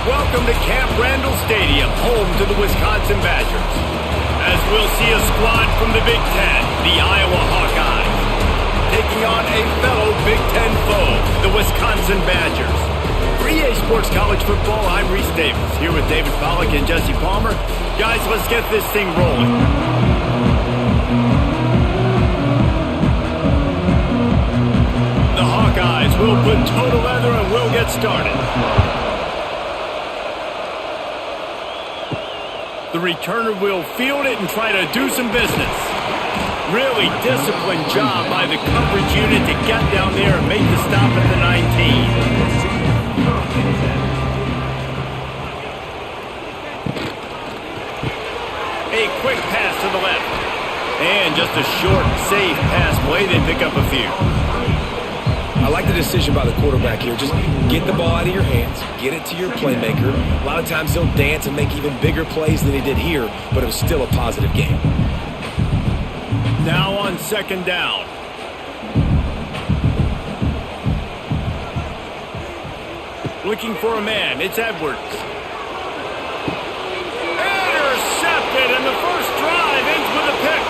Welcome to Camp Randall Stadium, home to the Wisconsin Badgers. As we'll see a squad from the Big Ten, the Iowa Hawkeyes, taking on a fellow Big Ten foe, the Wisconsin Badgers. For EA Sports College Football, I'm Reese Davis, here with David Pollack and Jesse Palmer. Guys, let's get this thing rolling. The Hawkeyes will put toe to leather and we'll get started. The returner will field it and try to do some business. Really disciplined job by the coverage unit to get down there and make the stop at the 19. A quick pass to the left. And just a short, safe pass play. They pick up a few. I like the decision by the quarterback here. Just get the ball out of your hands, get it to your playmaker. A lot of times he'll dance and make even bigger plays than he did here, but it was still a positive game. Now on second down. Looking for a man. It's Edwards. Intercepted, and the first drive ends with a pick.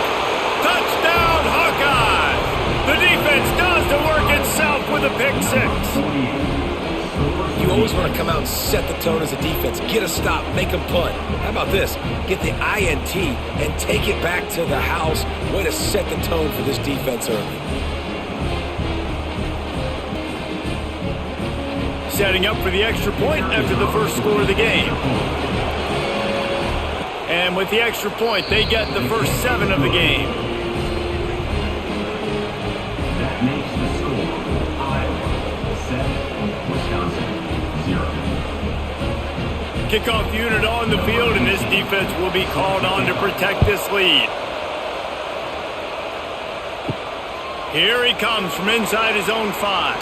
Touchdown, Hawkeyes! The defense does the work itself with a pick six. You always want to come out and set the tone as a defense. Get a stop, make them punt. How about this? Get the INT and take it back to the house. Way to set the tone for this defense early. Setting up for the extra point after the first score of the game. And with the extra point, they get the first 7 of the game. That makes the score Iowa 7, Wisconsin 0. Kickoff unit on the field, and this defense will be called on to protect this lead. Here he comes from inside his own 5.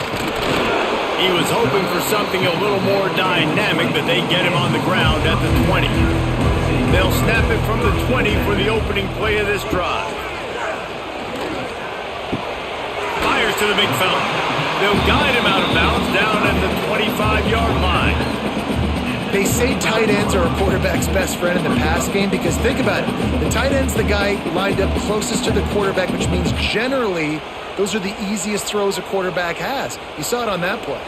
He was hoping for something a little more dynamic, but they get him on the ground at the 20. They'll snap it from the 20 for the opening play of this drive. Fires to the big fella. They'll guide him out of bounds down at the 25-yard line. They say tight ends are a quarterback's best friend in the pass game because think about it. The tight end's the guy lined up closest to the quarterback, which means generally those are the easiest throws a quarterback has. You saw it on that play.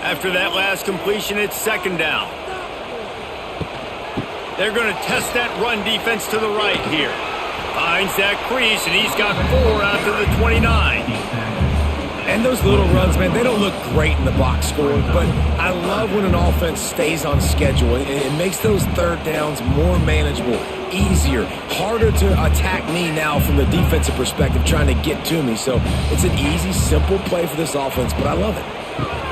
After that last completion, it's second down. They're going to test that run defense to the right here. Finds that crease, and he's got 4 out to the 29. And those little runs, man, they don't look great in the box score, but I love when an offense stays on schedule. It makes those third downs more manageable, easier, harder to attack me now from the defensive perspective trying to get to me. So it's an easy, simple play for this offense, but I love it.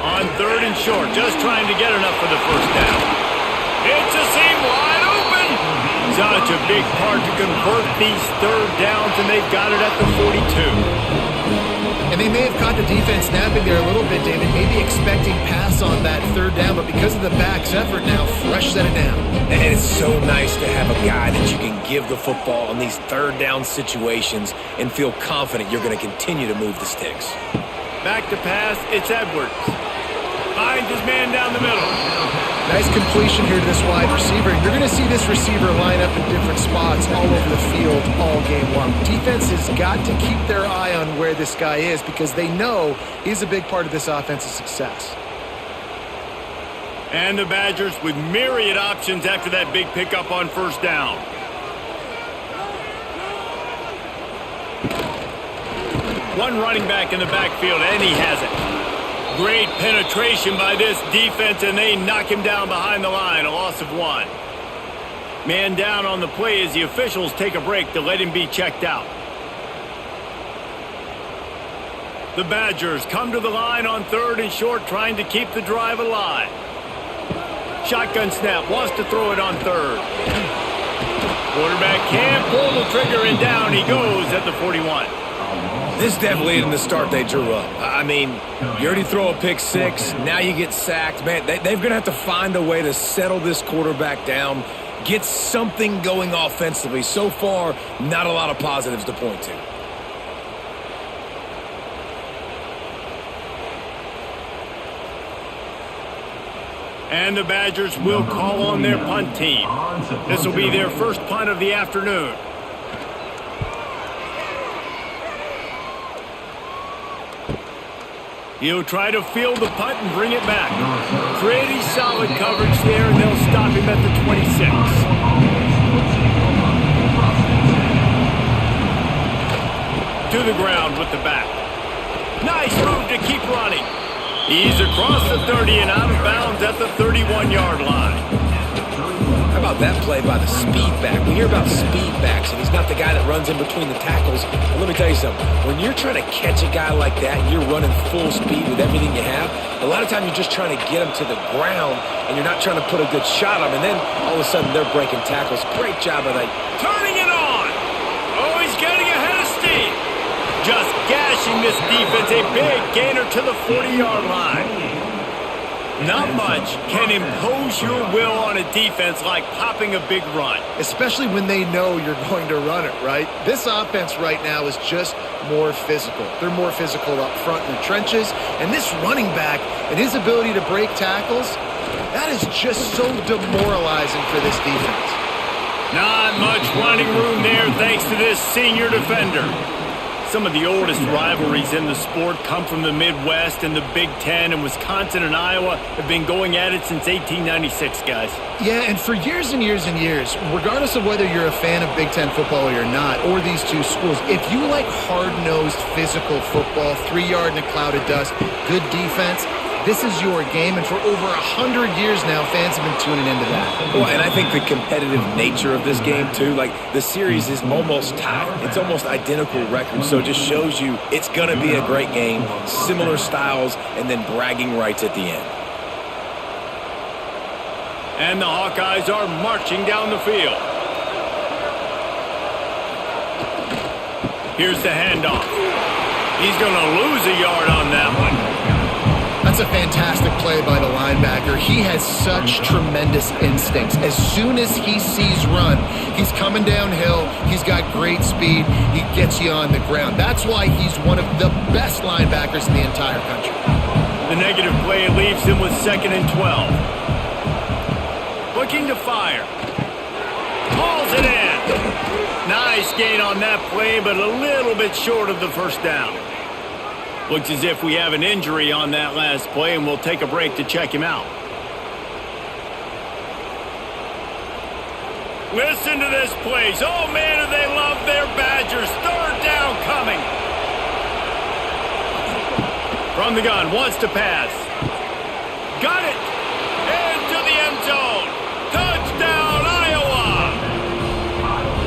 On third and short, just trying to get enough for the first down. It's a seam wide open. Such a big part to convert these third downs, and they've got it at the 42. And they may have caught the defense napping there a little bit, David, maybe expecting pass on that third down, but because of the back's effort now, fresh set it down. And it's so nice to have a guy that you can give the football in these third down situations and feel confident you're going to continue to move the sticks. Back to pass, it's Edwards. Finds his man down the middle. Nice completion here to this wide receiver. You're going to see this receiver line up in different spots all over the field all game long. Defense has got to keep their eye on where this guy is because they know he's a big part of this offense's success. And the Badgers with myriad options after that big pickup on first down. One running back in the backfield, and he has it. Great penetration by this defense, and they knock him down behind the line, a loss of 1. Man down on the play as the officials take a break to let him be checked out. The Badgers come to the line on third and short, trying to keep the drive alive. Shotgun snap, wants to throw it on third. Quarterback can't pull the trigger, and down he goes at the 41. This definitely isn't the start they drew up. I mean, you already throw a pick 6, now you get sacked. Man, they're going to have to find a way to settle this quarterback down, get something going offensively. So far, not a lot of positives to point to. And the Badgers will call on their punt team. This will be their first punt of the afternoon. He'll try to field the punt and bring it back. Pretty solid coverage there, and they'll stop him at the 26. To the ground with the back. Nice move to keep running. He's across the 30 and out of bounds at the 31-yard line. How about that play by the speed back? We hear about speed backs, and he's not the guy that runs in between the tackles. But let me tell you something. When you're trying to catch a guy like that, and you're running full speed with everything you have, a lot of times you're just trying to get him to the ground, and you're not trying to put a good shot on him, and then all of a sudden they're breaking tackles. Great job of that. Turning it on. Oh, he's getting ahead of steam. Just gashing this defense. A big gainer to the 40-yard line. Not much can impose your will on a defense like popping a big run. Especially when they know you're going to run it, right? This offense right now is just more physical. They're more physical up front in the trenches. And this running back and his ability to break tackles, that is just so demoralizing for this defense. Not much running room there thanks to this senior defender. Some of the oldest rivalries in the sport come from the Midwest, and the Big Ten, and Wisconsin and Iowa have been going at it since 1896, guys. Yeah, and for years and years and years, regardless of whether you're a fan of Big Ten football or not, or these two schools, if you like hard-nosed physical football, 3-yard in a cloud of dust, good defense, this is your game, and for over 100 years now, fans have been tuning into that. Well, and I think the competitive nature of this game, too, like the series is almost tied. It's almost identical records, so it just shows you it's going to be a great game, similar styles, and then bragging rights at the end. And the Hawkeyes are marching down the field. Here's the handoff. He's going to lose a yard on that one. That's a fantastic play by the linebacker. He has such tremendous instincts. As soon as he sees run, he's coming downhill. He's got great speed. He gets you on the ground. That's why he's one of the best linebackers in the entire country. The negative play leaves him with 2nd and 12. Looking to fire. Hauls it in. Nice gain on that play, but a little bit short of the first down. Looks as if we have an injury on that last play, and we'll take a break to check him out. Listen to this place. Oh, man, do they love their Badgers. 3rd down coming. From the gun, wants to pass. Got it. Into the end zone. Touchdown, Iowa.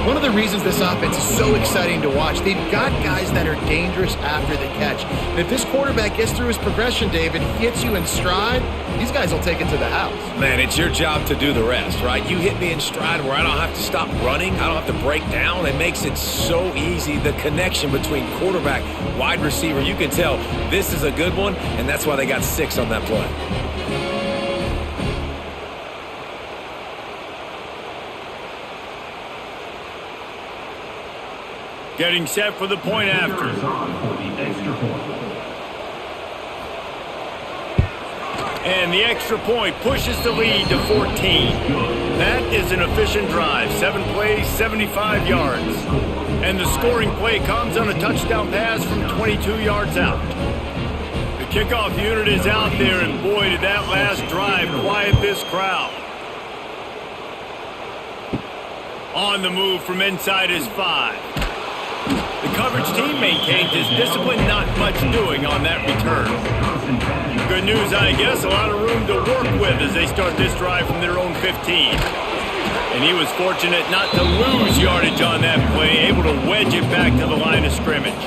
One of the reasons this offense is so exciting to watch, they've got guys that are dangerous after the catch. And if this quarterback gets through his progression, David, hits you in stride, these guys will take it to the house. Man, it's your job to do the rest, right? You hit me in stride where I don't have to stop running. I don't have to break down. It makes it so easy. The connection between quarterback, wide receiver, you can tell this is a good one, and that's why they got 6 on that play. Getting set for the point after. And the extra point pushes the lead to 14. That is an efficient drive. 7 plays, 75 yards. And the scoring play comes on a touchdown pass from 22 yards out. The kickoff unit is out there, and boy, did that last drive quiet this crowd. On the move from inside his 5. The coverage team maintains his discipline, not much doing on that return. Good news, I guess, a lot of room to work with as they start this drive from their own 15. And he was fortunate not to lose yardage on that play, able to wedge it back to the line of scrimmage.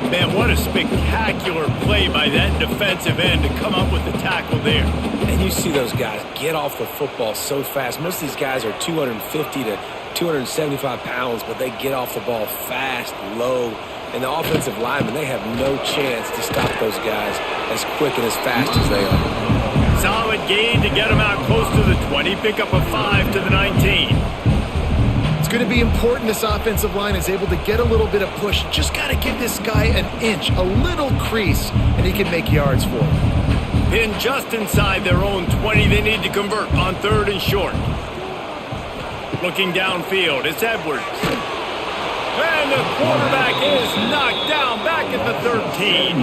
Man, what a spectacular play by that defensive end to come up with the tackle there. And you see those guys get off the football so fast. Most of these guys are 250 to 275 pounds, but they get off the ball fast, low, and the offensive linemen, they have no chance to stop those guys as quick and as fast as they are. Solid gain to get them out close to the 20, pick up a 5 to the 19. It's going to be important this offensive line is able to get a little bit of push. Just got to give this guy an inch, a little crease, and he can make yards for him. pinned just inside their own 20. They need to convert on 3rd and short. Looking downfield, it's Edwards. And the quarterback is knocked down back at the 13.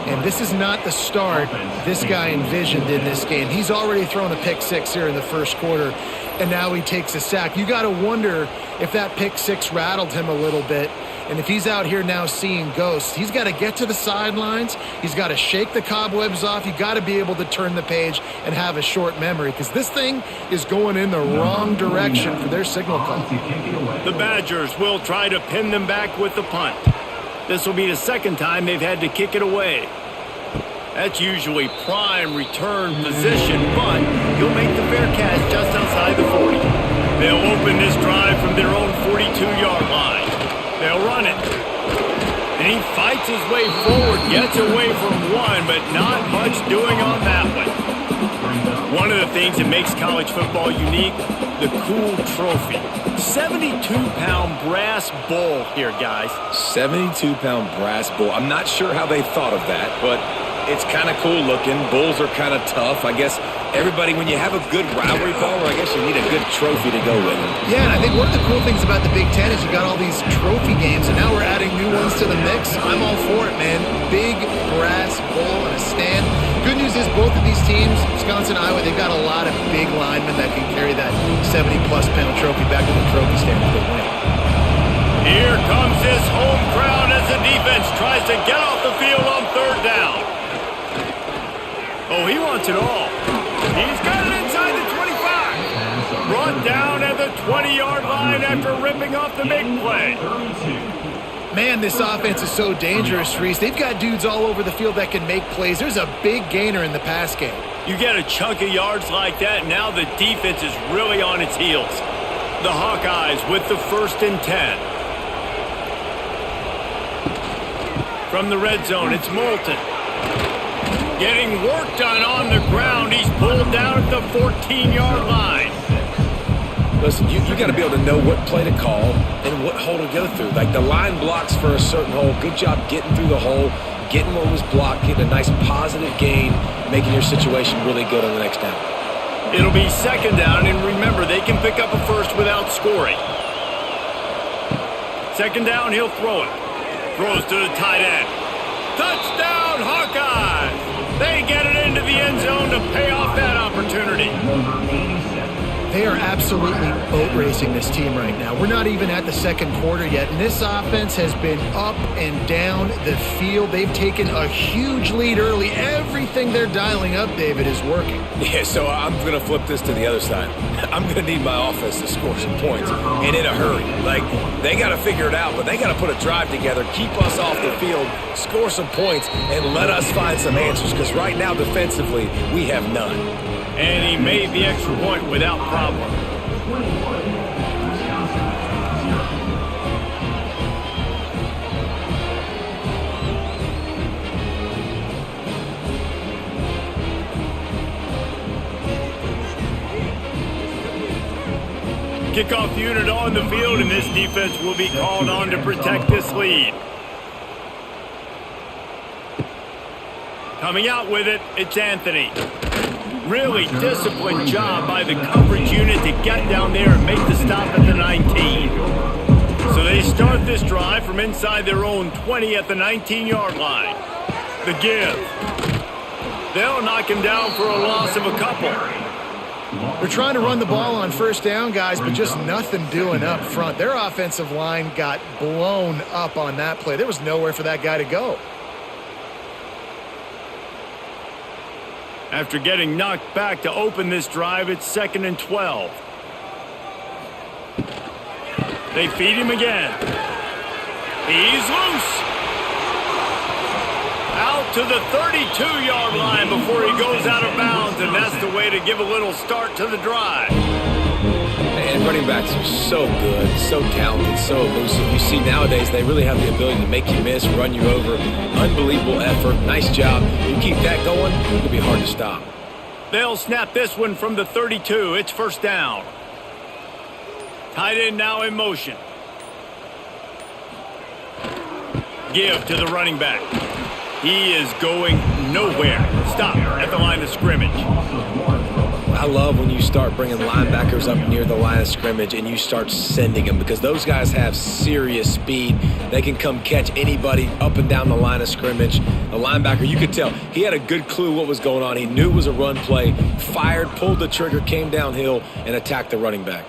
And this is not the start this guy envisioned in this game. He's already thrown a pick six here in the first quarter, and now he takes a sack. You got to wonder if that pick six rattled him a little bit. And if he's out here now seeing ghosts, he's got to get to the sidelines. He's got to shake the cobwebs off. You got to be able to turn the page and have a short memory, because this thing is going in the wrong direction for their signal call. The Badgers will try to pin them back with the punt. This will be the second time they've had to kick it away. That's usually prime return position, but he'll make the fair catch just outside the 40. They'll open this drive from their own 42-yard line. They'll run it. And he fights his way forward, gets away from one, but not much doing on that one. One of the things that makes college football unique, the cool trophy. 72-pound brass bull here, guys. 72-pound brass bull. I'm not sure how they thought of that, but it's kind of cool looking. Bulls are kind of tough. I guess everybody, when you have a good rivalry baller, I guess you need a good trophy to go with it. Yeah, and I think one of the cool things about the Big Ten is you got all these trophy games, and now we're adding new ones to the mix. I'm all for it, man. Big brass bull and a stand. Good news is both of these teams, Wisconsin, Iowa, they've got a lot of big linemen that can carry that 70-plus pound trophy back to the trophy stand if they win. Here comes this home crowd as the defense tries to get off the field on 3rd down. Oh, he wants it all. He's got it inside the 25. Brought down at the 20-yard line after ripping off the big play. Man, this offense is so dangerous, Reese. They've got dudes all over the field that can make plays. There's a big gainer in the pass game. You get a chunk of yards like that, now the defense is really on its heels. The Hawkeyes with the 1st and 10. From the red zone, it's Moulton. Getting work done on the ground. He's pulled down at the 14-yard line. Listen, you got to be able to know what play to call and what hole to go through. Like the line blocks for a certain hole. Good job getting through the hole, getting what was blocked, getting a nice positive gain, making your situation really good on the next down. It'll be 2nd down, and remember, they can pick up a first without scoring. 2nd down, he'll throw it. Throws to the tight end. Touchdown, Hawkeyes! They get it into the end zone to pay off that opportunity. They are absolutely boat racing this team right now. We're not even at the second quarter yet, and this offense has been up and down the field. They've taken a huge lead early. Everything they're dialing up, David, is working. Yeah, so I'm going to flip this to the other side. I'm going to need my offense to score some points, and in a hurry. Like, they got to figure it out, but they got to put a drive together, keep us off the field, score some points, and let us find some answers, because right now, defensively, we have none. And he made the extra point without problem. Kickoff unit on the field, and this defense will be called on to protect this lead. Coming out with it, it's Anthony. Really disciplined job by the coverage unit to get down there and make the stop at the 19. So they start this drive from inside their own 20 at the 19-yard line. The give. They'll knock him down for a loss of a couple. They're trying to run the ball on 1st down, guys, but just nothing doing up front. Their offensive line got blown up on that play. There was nowhere for that guy to go. After getting knocked back to open this drive, it's 2nd and 12. They feed him again. He's loose. Out to the 32-yard line before he goes out of bounds, and that's the way to give a little start to the drive. And running backs are so good, so talented, so elusive. You see nowadays they really have the ability to make you miss, run you over. Unbelievable effort. Nice job. You keep that going, it'll be hard to stop. They'll snap this one from the 32. It's 1st down. Tight end now in motion. Give to the running back. He is going from nowhere. Stop at the line of scrimmage. I love when you start bringing linebackers up near the line of scrimmage and you start sending them, because those guys have serious speed. They can come catch anybody up and down the line of scrimmage. The linebacker, you could tell, he had a good clue what was going on. He knew it was a run play, fired, pulled the trigger, came downhill, and attacked the running back.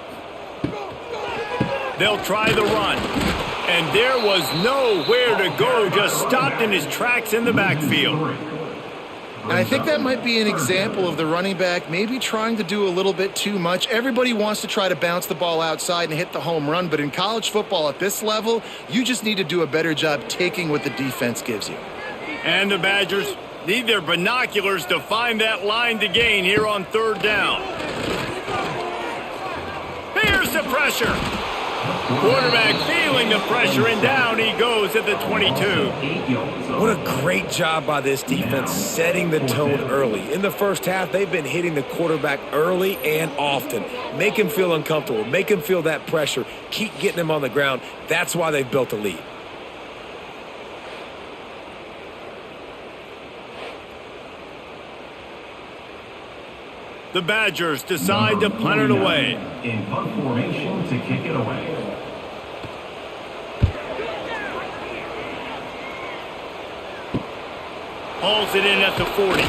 They'll try the run. And there was nowhere to go, just stopped in his tracks in the backfield. And I think that might be an example of the running back maybe trying to do a little bit too much. Everybody wants to try to bounce the ball outside and hit the home run, but in college football at this level, you just need to do a better job taking what the defense gives you. And the Badgers need their binoculars to find that line to gain here on third down. Here's the pressure. Quarterback feeling the pressure, and down he goes at the 22. What a great job by this defense setting the tone early. In the first half, they've been hitting the quarterback early and often. Make him feel uncomfortable. Make him feel that pressure. Keep getting him on the ground. That's why they've built a lead. The Badgers decide to punt it away. In punt formation to kick it away. Hauls it in at the 40.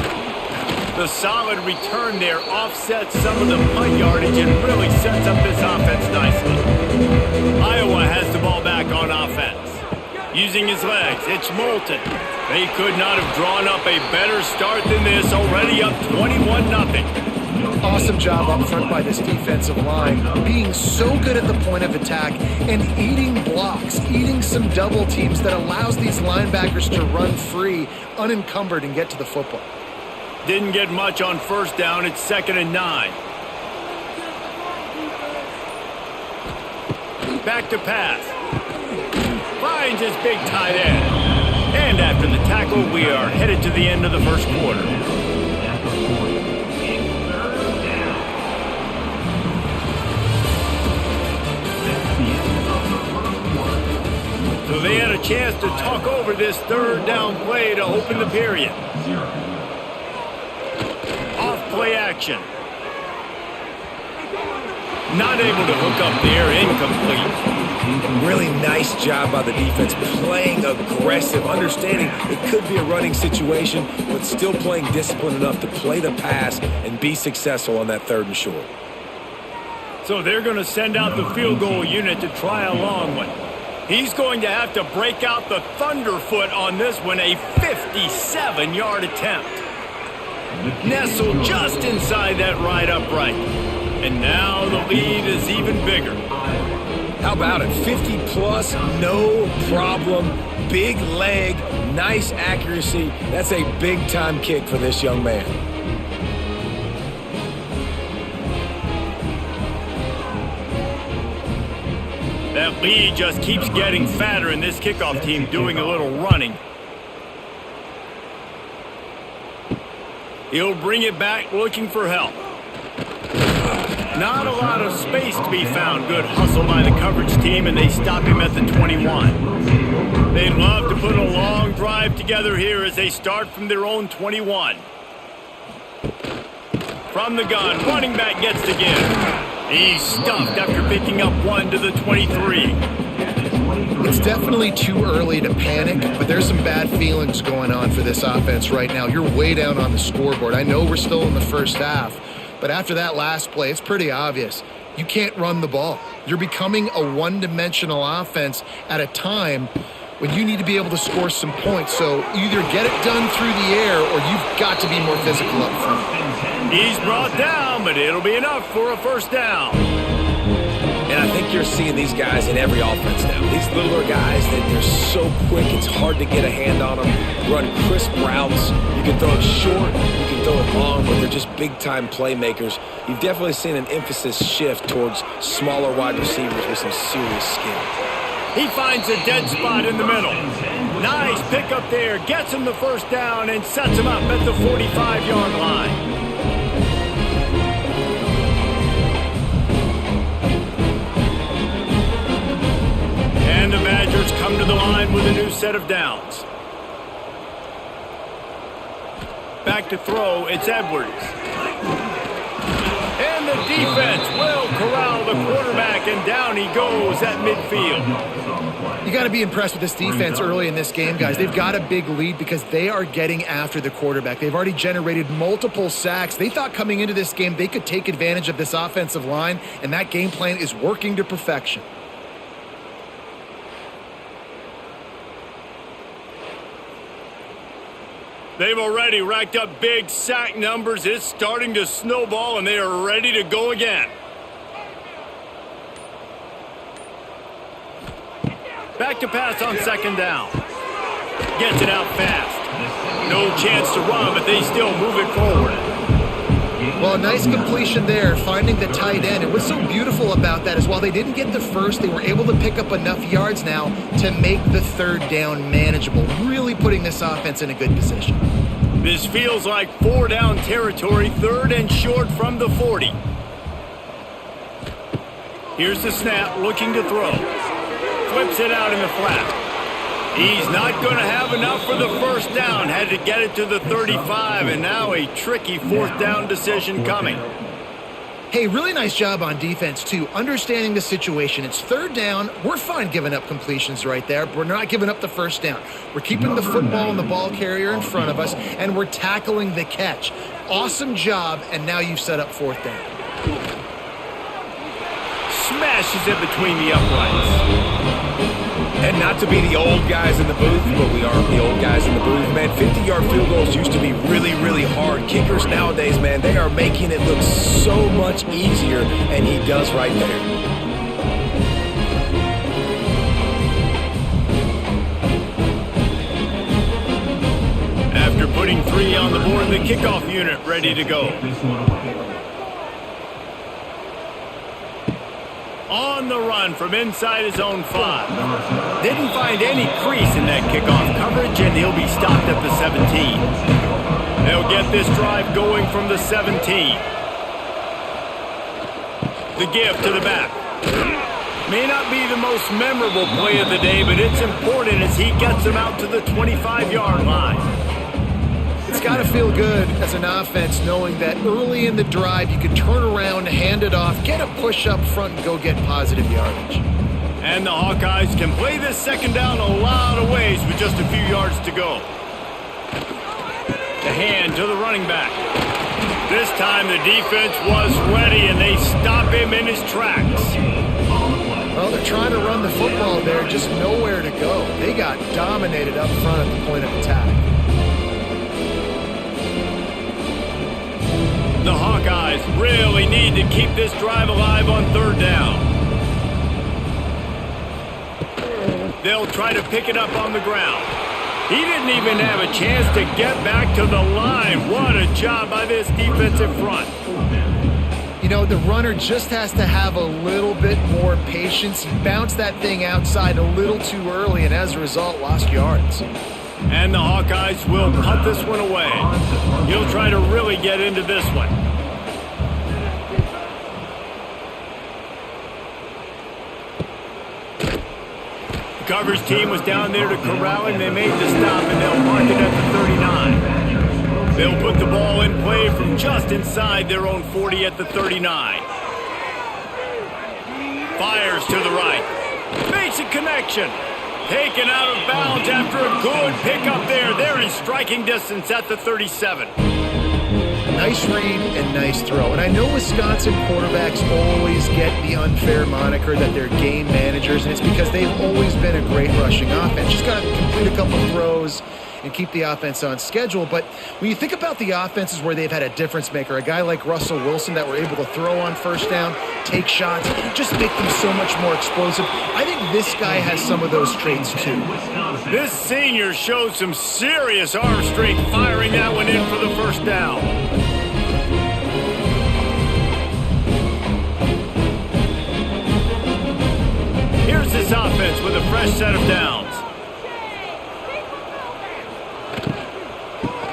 The solid return there offsets some of the punt yardage and really sets up this offense nicely. Iowa has the ball back on offense. Using his legs, it's Moulton. They could not have drawn up a better start than this, already up 21-0. Awesome job up front by this defensive line, being so good at the point of attack and eating blocks, eating some double teams that allows these linebackers to run free, unencumbered, and get to the football. Didn't get much on first down. It's 2nd and 9. Back to pass. Finds his big tight end. And after the tackle, we are headed to the end of the first quarter. So they had a chance to talk over this third down play to open the period. Off play action. Not able to hook up there, incomplete. Really nice job by the defense, playing aggressive, understanding it could be a running situation, but still playing disciplined enough to play the pass and be successful on that 3rd and short. So they're going to send out the field goal unit to try a long one. He's going to have to break out the thunderfoot on this one, a 57-yard attempt. Nestled just inside that right upright. And now the lead is even bigger. How about it? 50-plus, no problem. Big leg, nice accuracy. That's a big-time kick for this young man. That lead just keeps getting fatter, and this kickoff team doing a little running. He'll bring it back looking for help. Not a lot of space to be found. Good hustle by the coverage team, and they stop him at the 21. They'd love to put a long drive together here as they start from their own 21. From the gun, running back gets the give. He's stuffed after picking up one to the 23. It's definitely too early to panic, but there's some bad feelings going on for this offense right now. You're way down on the scoreboard. I know we're still in the first half, but after that last play, it's pretty obvious. You can't run the ball. You're becoming a one-dimensional offense at a time when you need to be able to score some points. So either get it done through the air or you've got to be more physical up front. He's brought down, but it'll be enough for a first down. And I think you're seeing these guys in every offense now. These littler guys, they're so quick, it's hard to get a hand on them. Run crisp routes. You can throw it short, you can throw it long, but they're just big-time playmakers. You've definitely seen an emphasis shift towards smaller wide receivers with some serious skill. He finds a dead spot in the middle. Nice pickup there. Gets him the first down and sets him up at the 45-yard line. And the Badgers come to the line with a new set of downs. back to throw. It's Edwards. And the defense will corral the quarterback, and down he goes at midfield. You got to be impressed with this defense early in this game, guys. They've got a big lead because they are getting after the quarterback. They've already generated multiple sacks. They thought coming into this game they could take advantage of this offensive line, and that game plan is working to perfection. They've already racked up big sack numbers. It's starting to snowball, and they are ready to go again. Back to pass on second down. Gets it out fast. No chance to run, but they still move it forward. Well, a nice completion there, finding the tight end. And what's so beautiful about that is while they didn't get the first, they were able to pick up enough yards now to make the third down manageable, really putting this offense in a good position. This feels like 4-down territory, third and short from the 40. Here's the snap, looking to throw. Flips it out in the flat. He's not going to have enough for the first down. Had to get it to the 35, and now a tricky fourth down decision coming. Hey, really nice job on defense, too. Understanding the situation. It's third down. We're fine giving up completions right there. We're not giving up the first down. We're keeping the football and the ball carrier in front of us, and we're tackling the catch. Awesome job, and now you've set up fourth down. Smashes it between the uprights. And not to be the old guys in the booth, but we are the old guys in the booth, man. 50-yard field goals used to be really, really hard. Kickers nowadays, man, they are making it look so much easier, and he does right there. After putting 3 on the board, the kickoff unit ready to go. On the run from inside his own 5. Didn't find any crease in that kickoff coverage, and he'll be stopped at the 17. They'll get this drive going from the 17. The give to the back. May not be the most memorable play of the day, but it's important as he gets them out to the 25-yard line. It's got to feel good as an offense knowing that early in the drive you can turn around, hand it off, get a push up front, and go get positive yardage. And the Hawkeyes can play this second down a lot of ways with just a few yards to go. The hand to the running back. This time the defense was ready, and they stop him in his tracks. Well, they're trying to run the football there, just nowhere to go. They got dominated up front at the point of attack. The Hawkeyes really need to keep this drive alive on third down. They'll try to pick it up on the ground. He didn't even have a chance to get back to the line. What a job by this defensive front. You know, the runner just has to have a little bit more patience. He bounced that thing outside a little too early, and as a result, lost yards. And the Hawkeyes will punt this one away. He'll try to really get into this one. The coverage team was down there to corral him. They made the stop, and they'll mark it at the 39. They'll put the ball in play from just inside their own 40 at the 39. Fires to the right. Makes a connection. Taken out of bounds after a good pickup there. They're in striking distance at the 37. Nice read and nice throw. And I know Wisconsin quarterbacks always get the unfair moniker that they're game managers, and it's because they've always been a great rushing offense. Just got to complete a couple throws and keep the offense on schedule. But when you think about the offenses where they've had a difference maker, a guy like Russell Wilson that were able to throw on first down, take shots, just make them so much more explosive, I think this guy has some of those traits too. This senior showed some serious arm strength firing that one in for the first down. Here's this offense with a fresh set of downs.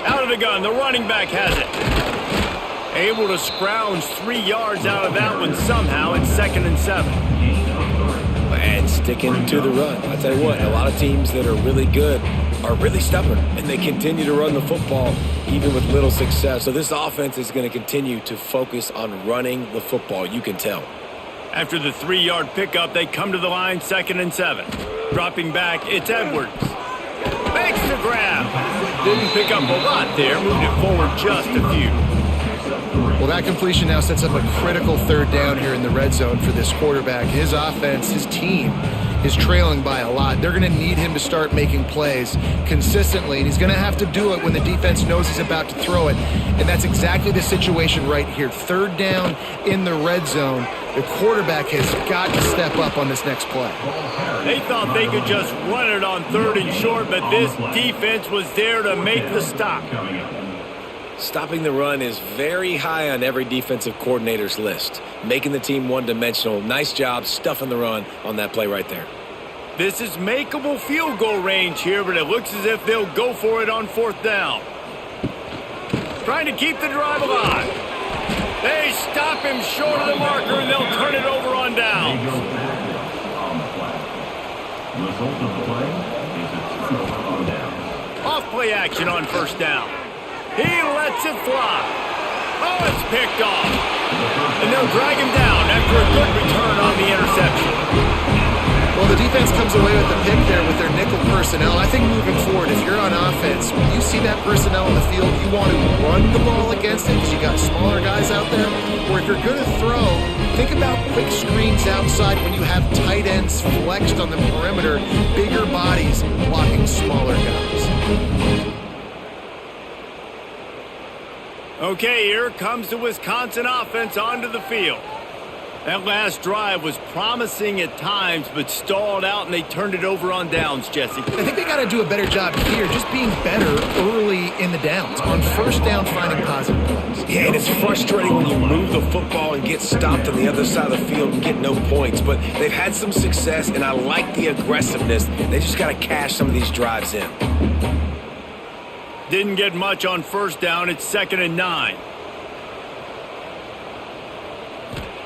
Out of the gun, the running back has it. Able to scrounge 3 yards out of that one somehow. It's 2nd and 7. And sticking to the run. I'll tell you what, a lot of teams that are really good are really stubborn, and they continue to run the football even with little success. So this offense is going to continue to focus on running the football. You can tell. After the 3-yard pickup, they come to the line 2nd and 7. Dropping back, it's Edwards. Makes the grab. Didn't pick up a lot there. Moved it forward just a few. Well, that completion now sets up a critical 3rd down here in the red zone for this quarterback. His offense, his team, is trailing by a lot. They're going to need him to start making plays consistently, and he's going to have to do it when the defense knows he's about to throw it. And that's exactly the situation right here. 3rd down in the red zone. The quarterback has got to step up on this next play. They thought they could just run it on 3rd and short, but this defense was there to make the stop. Stopping the run is very high on every defensive coordinator's list. Making the team one-dimensional. Nice job stuffing the run on that play right there. This is makeable field goal range here, but it looks as if they'll go for it on 4th down. Trying to keep the drive alive. They stop him short of the marker, and they'll turn it over on downs. Result of the play is a turnover on downs. Off play action on 1st down. He lets it fly. Oh, it's picked off. And they'll drag him down after a good return on the interception. Well, the defense comes away with the pick there with their nickel personnel. I think moving forward, if you're on offense, when you see that personnel on the field, you want to run the ball against it because you got smaller guys out there. Or if you're going to throw, think about quick screens outside when you have tight ends flexed on the perimeter, bigger bodies blocking smaller guys. Okay, here comes the Wisconsin offense onto the field. That last drive was promising at times, but stalled out, and they turned it over on downs, Jesse. I think they got to do a better job here, just being better early in the downs. On 1st down, finding positive plays. Yeah, and it's frustrating when you move the football and get stopped on the other side of the field and get no points. But they've had some success, and I like the aggressiveness. They just got to cash some of these drives in. Didn't get much on 1st down. It's 2nd and 9.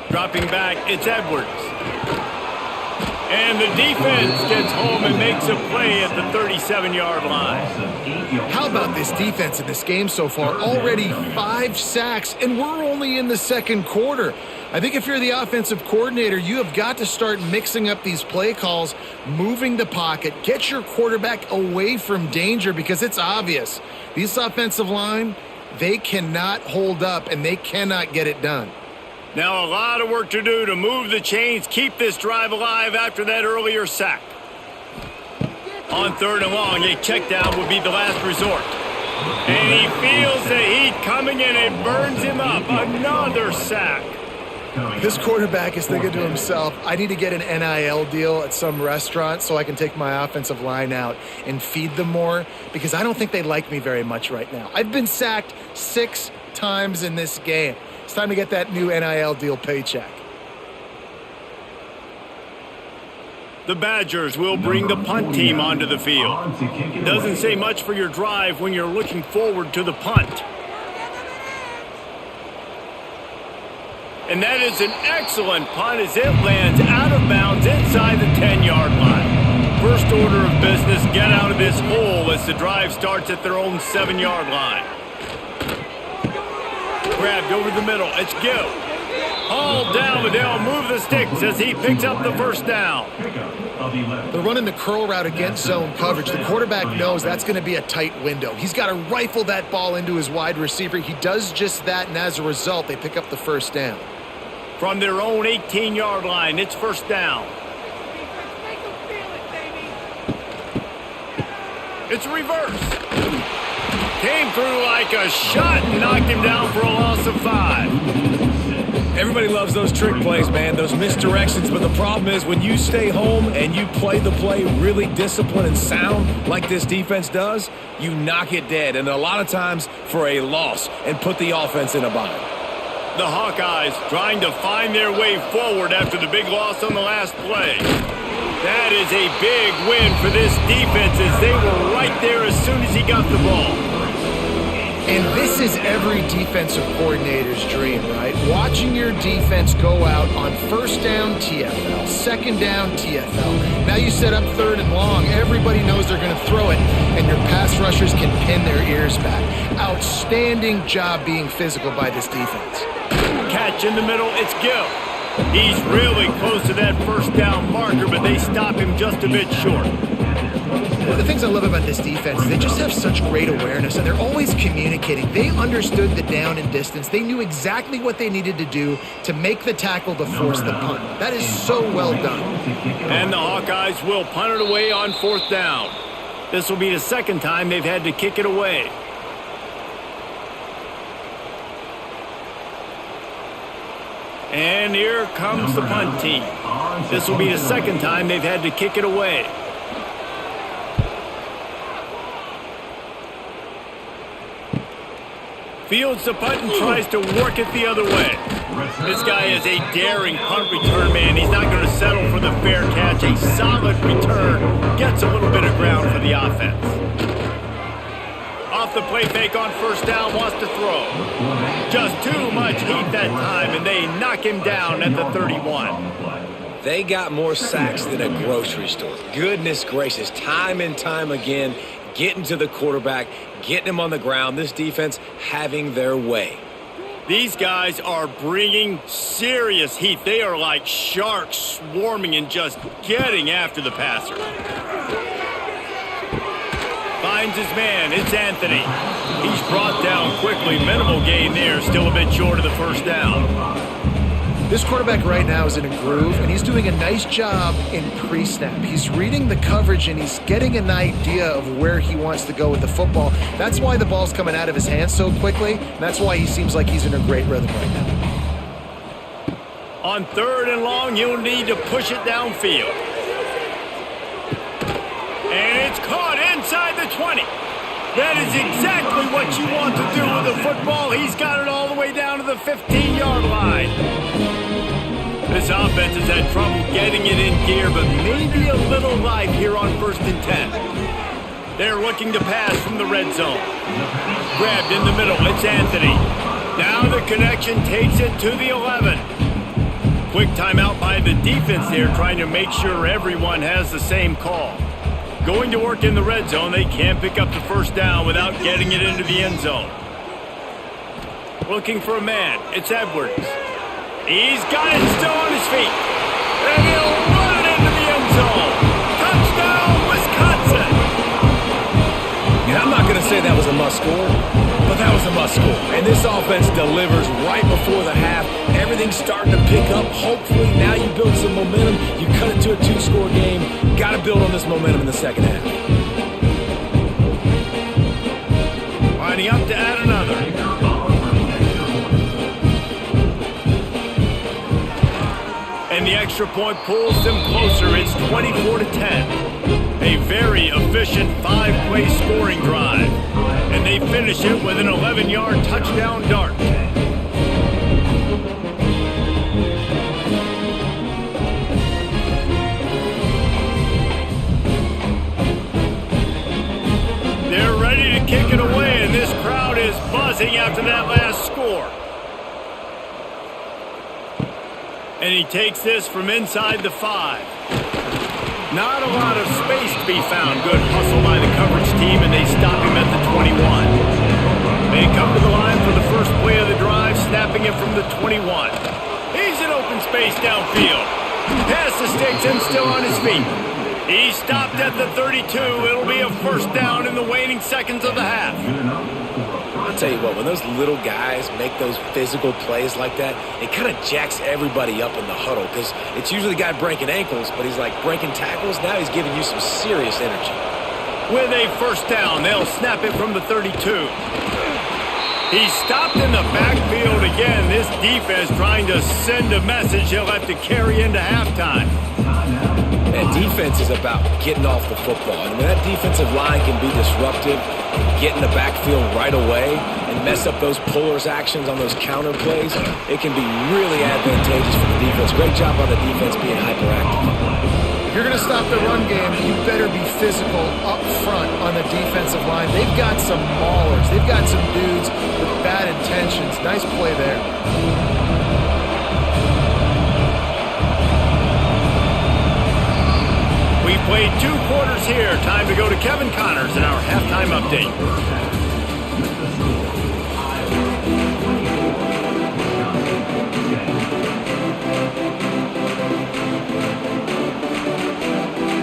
Dropping back, it's Edwards. And the defense gets home and makes a play at the 37-yard line. How about this defense in this game so far? Already 5 sacks, and we're only in the 2nd quarter. I think if you're the offensive coordinator, you have got to start mixing up these play calls, moving the pocket, get your quarterback away from danger because it's obvious. This offensive line, they cannot hold up, and they cannot get it done. Now a lot of work to do to move the chains, keep this drive alive after that earlier sack. On 3rd and long, a check down would be the last resort. And he feels the heat coming in. It burns him up. Another sack. This quarterback is thinking to himself, I need to get an NIL deal at some restaurant so I can take my offensive line out and feed them more because I don't think they like me very much right now. I've been sacked 6 times in this game. It's time to get that new NIL deal paycheck. The Badgers will bring the punt team onto the field. Doesn't say much for your drive when you're looking forward to the punt. And that is an excellent punt as it lands out of bounds inside the 10-yard line. First order of business, get out of this hole as the drive starts at their own 7-yard line. Grabbed over the middle. It's Gill. Hauled down, but they'll move the sticks as he picks up the 1st down. They're running the curl route against zone coverage. The quarterback knows that's going to be a tight window. He's got to rifle that ball into his wide receiver. He does just that, and as a result, they pick up the 1st down. From their own 18-yard line, it's 1st down. It's reverse. Came through like a shot and knocked him down for a loss of 5. Everybody loves those trick plays, man, those misdirections. But the problem is when you stay home and you play the play really disciplined and sound like this defense does, you knock it dead. And a lot of times for a loss and put the offense in a bind. The Hawkeyes trying to find their way forward after the big loss on the last play. That is a big win for this defense as they were right there as soon as he got the ball. And this is every defensive coordinator's dream, right? Watching your defense go out on first down, TFL, second down, TFL. Now you set up third and long. Everybody knows they're going to throw it, and your pass rushers can pin their ears back. Outstanding job being physical by this defense. Catch in the middle, it's Gill. He's really close to that first down marker, but they stop him just a bit short. One of the things I love about this defense is they just have such great awareness, and they're always communicating. They understood the down and distance. They knew exactly what they needed to do to make the tackle to force the punt. That is so well done. And the Hawkeyes will punt it away on fourth down. This will be the second time they've had to kick it away. And here comes the punt team. This will be the second time they've had to kick it away. Fields the punt and tries to work it the other way. This guy is a daring punt return man. He's not going to settle for the fair catch. A solid return gets a little bit of ground for the offense. Off the play fake on first down, wants to throw. Just too much heat that time, and they knock him down at the 31. They got more sacks than a grocery store. Goodness gracious, time and time again, getting to the quarterback, getting him on the ground. This defense having their way. These guys are bringing serious heat. They are like sharks swarming and just getting after the passer. Finds his man. It's Anthony. He's brought down quickly. Minimal gain there. Still a bit short of the first down. This quarterback right now is in a groove, and he's doing a nice job in pre-snap. He's reading the coverage, and he's getting an idea of where he wants to go with the football. That's why the ball's coming out of his hands so quickly, and that's why he seems like he's in a great rhythm right now. On third and long, you'll need to push it downfield. And it's caught inside the 20. That is exactly what you want to do with the football. He's got it all the way down to the 15-yard line. This offense has had trouble getting it in gear, but maybe a little life here on 1st and 10. They're looking to pass from the red zone. Grabbed in the middle, it's Anthony. Now the connection takes it to the 11. Quick timeout by the defense there, trying to make sure everyone has the same call. Going to work in the red zone, they can't pick up the first down without getting it into the end zone. Looking for a man, it's Edwards. He's got it still on his feet. And he'll run it into the end zone. Touchdown, Wisconsin. Yeah, I'm not going to say that was a must score, but that was a must score. And this offense delivers right before the half. Everything's starting to pick up. Hopefully now you build some momentum. You cut it to a 2-score game. Got to build on this momentum in the second half. Lining up to add another. And the extra point pulls them closer. It's 24-10. A very efficient 5-play scoring drive. And they finish it with an 11-yard touchdown dart. They're ready to kick it away, and this crowd is buzzing after that last score. And he takes this from inside the 5. Not a lot of space to be found. Good hustle by the coverage team, and they stop him at the 21. They come to the line for the first play of the drive, snapping it from the 21. He's in open space downfield. Pass the sticks and still on his feet. He stopped at the 32. It'll be a first down in the waning seconds of the half. I'll tell you what, when those little guys make those physical plays like that, it kind of jacks everybody up in the huddle because it's usually the guy breaking ankles, but he's like breaking tackles. Now he's giving you some serious energy. With a first down, they'll snap it from the 32. He's stopped in the backfield again. This defense trying to send a message he'll have to carry into halftime. And defense is about getting off the football. And when that defensive line can be disruptive and get in the backfield right away and mess up those pullers actions on those counter plays, it can be really advantageous for the defense. Great job on the defense being hyperactive. If you're going to stop the run game, you better be physical up front on the defensive line. They've got some maulers. They've got some dudes with bad intentions. Nice play there. We've played 2 quarters here. Time to go to Kevin Connors in our halftime update.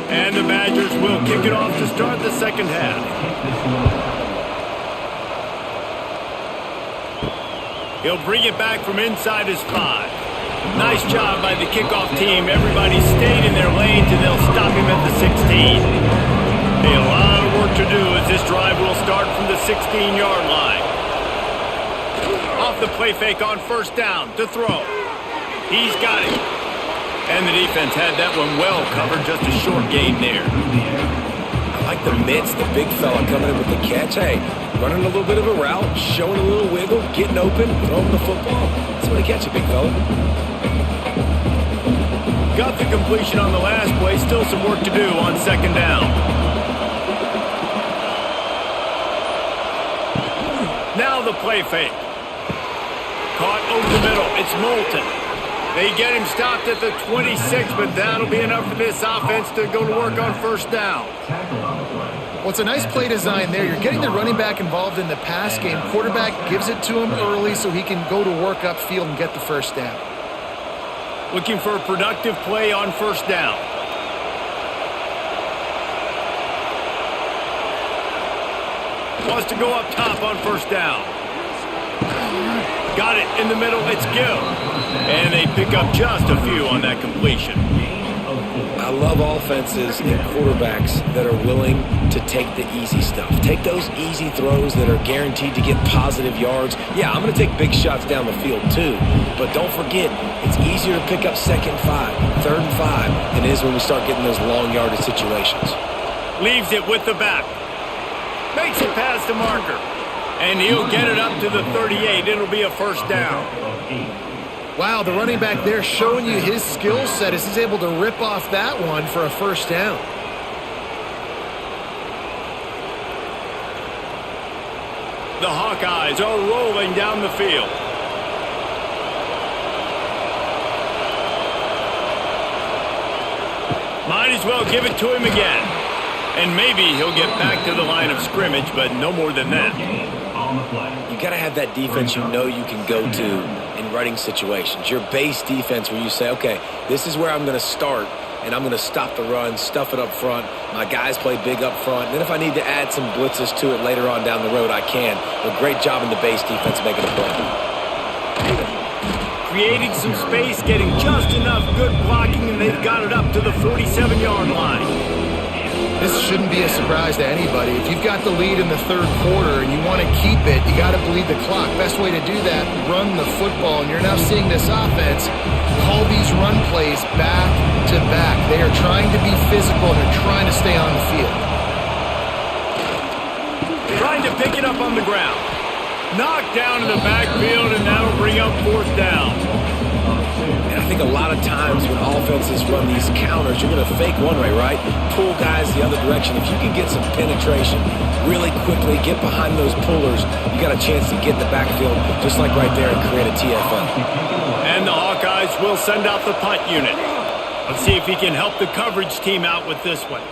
And the Badgers will kick it off to start the second half. He'll bring it back from inside his 5. Nice job by the kickoff team. Everybody stayed in their lanes, and they'll stop him at the 16. A lot of work to do as this drive will start from the 16-yard line. Off the play fake on first down to throw. He's got it. And the defense had that one well covered, just a short gain there. I like the mitts, the big fella coming in with the catch. Hey, running a little bit of a route, showing a little wiggle, getting open, throwing the football. That's when he catch it, big fella. Got the completion on the last play. Still some work to do on second down. Now the play fake. Caught over the middle. It's Moulton. They get him stopped at the 26, but that'll be enough for this offense to go to work on first down. Well, it's a nice play design there. You're getting the running back involved in the pass game. Quarterback gives it to him early so he can go to work upfield and get the first down. Looking for a productive play on first down. Wants to go up top on first down. Got it in the middle. It's Gill. And they pick up just a few on that completion. I love offenses and quarterbacks that are willing to take the easy stuff. Take those easy throws that are guaranteed to get positive yards. Yeah, I'm going to take big shots down the field too. But don't forget, it's easier to pick up second 5, third and 5 than it is when we start getting those long yardage situations. Leaves it with the back. Makes it past the marker. And he'll get it up to the 38. It'll be a first down. Wow, the running back there showing you his skill set as he's able to rip off that one for a first down. The Hawkeyes are rolling down the field. Might as well give it to him again. And maybe he'll get back to the line of scrimmage, but no more than that. You got to have that defense you know you can go to in running situations. Your base defense where you say, okay, this is where I'm going to start, and I'm going to stop the run, stuff it up front. My guys play big up front. Then if I need to add some blitzes to it later on down the road, I can. But great job in the base defense making a play. Creating some space, getting just enough good blocking, and they've got it up to the 47-yard line. This shouldn't be a surprise to anybody. If you've got the lead in the third quarter and you want to keep it, you got to bleed the clock. Best way to do that, run the football. And you're now seeing this offense call these run plays back to back. They are trying to be physical and they're trying to stay on the field. Trying to pick it up on the ground. Knocked down in the backfield, and that'll bring up fourth down. And I think a lot of times when offenses run these counters, you're going to fake one way, right? Pull guys the other direction. If you can get some penetration really quickly, get behind those pullers, you got a chance to get in the backfield just like right there and create a TFL. And the Hawkeyes will send out the punt unit. Let's see if he can help the coverage team out with this one.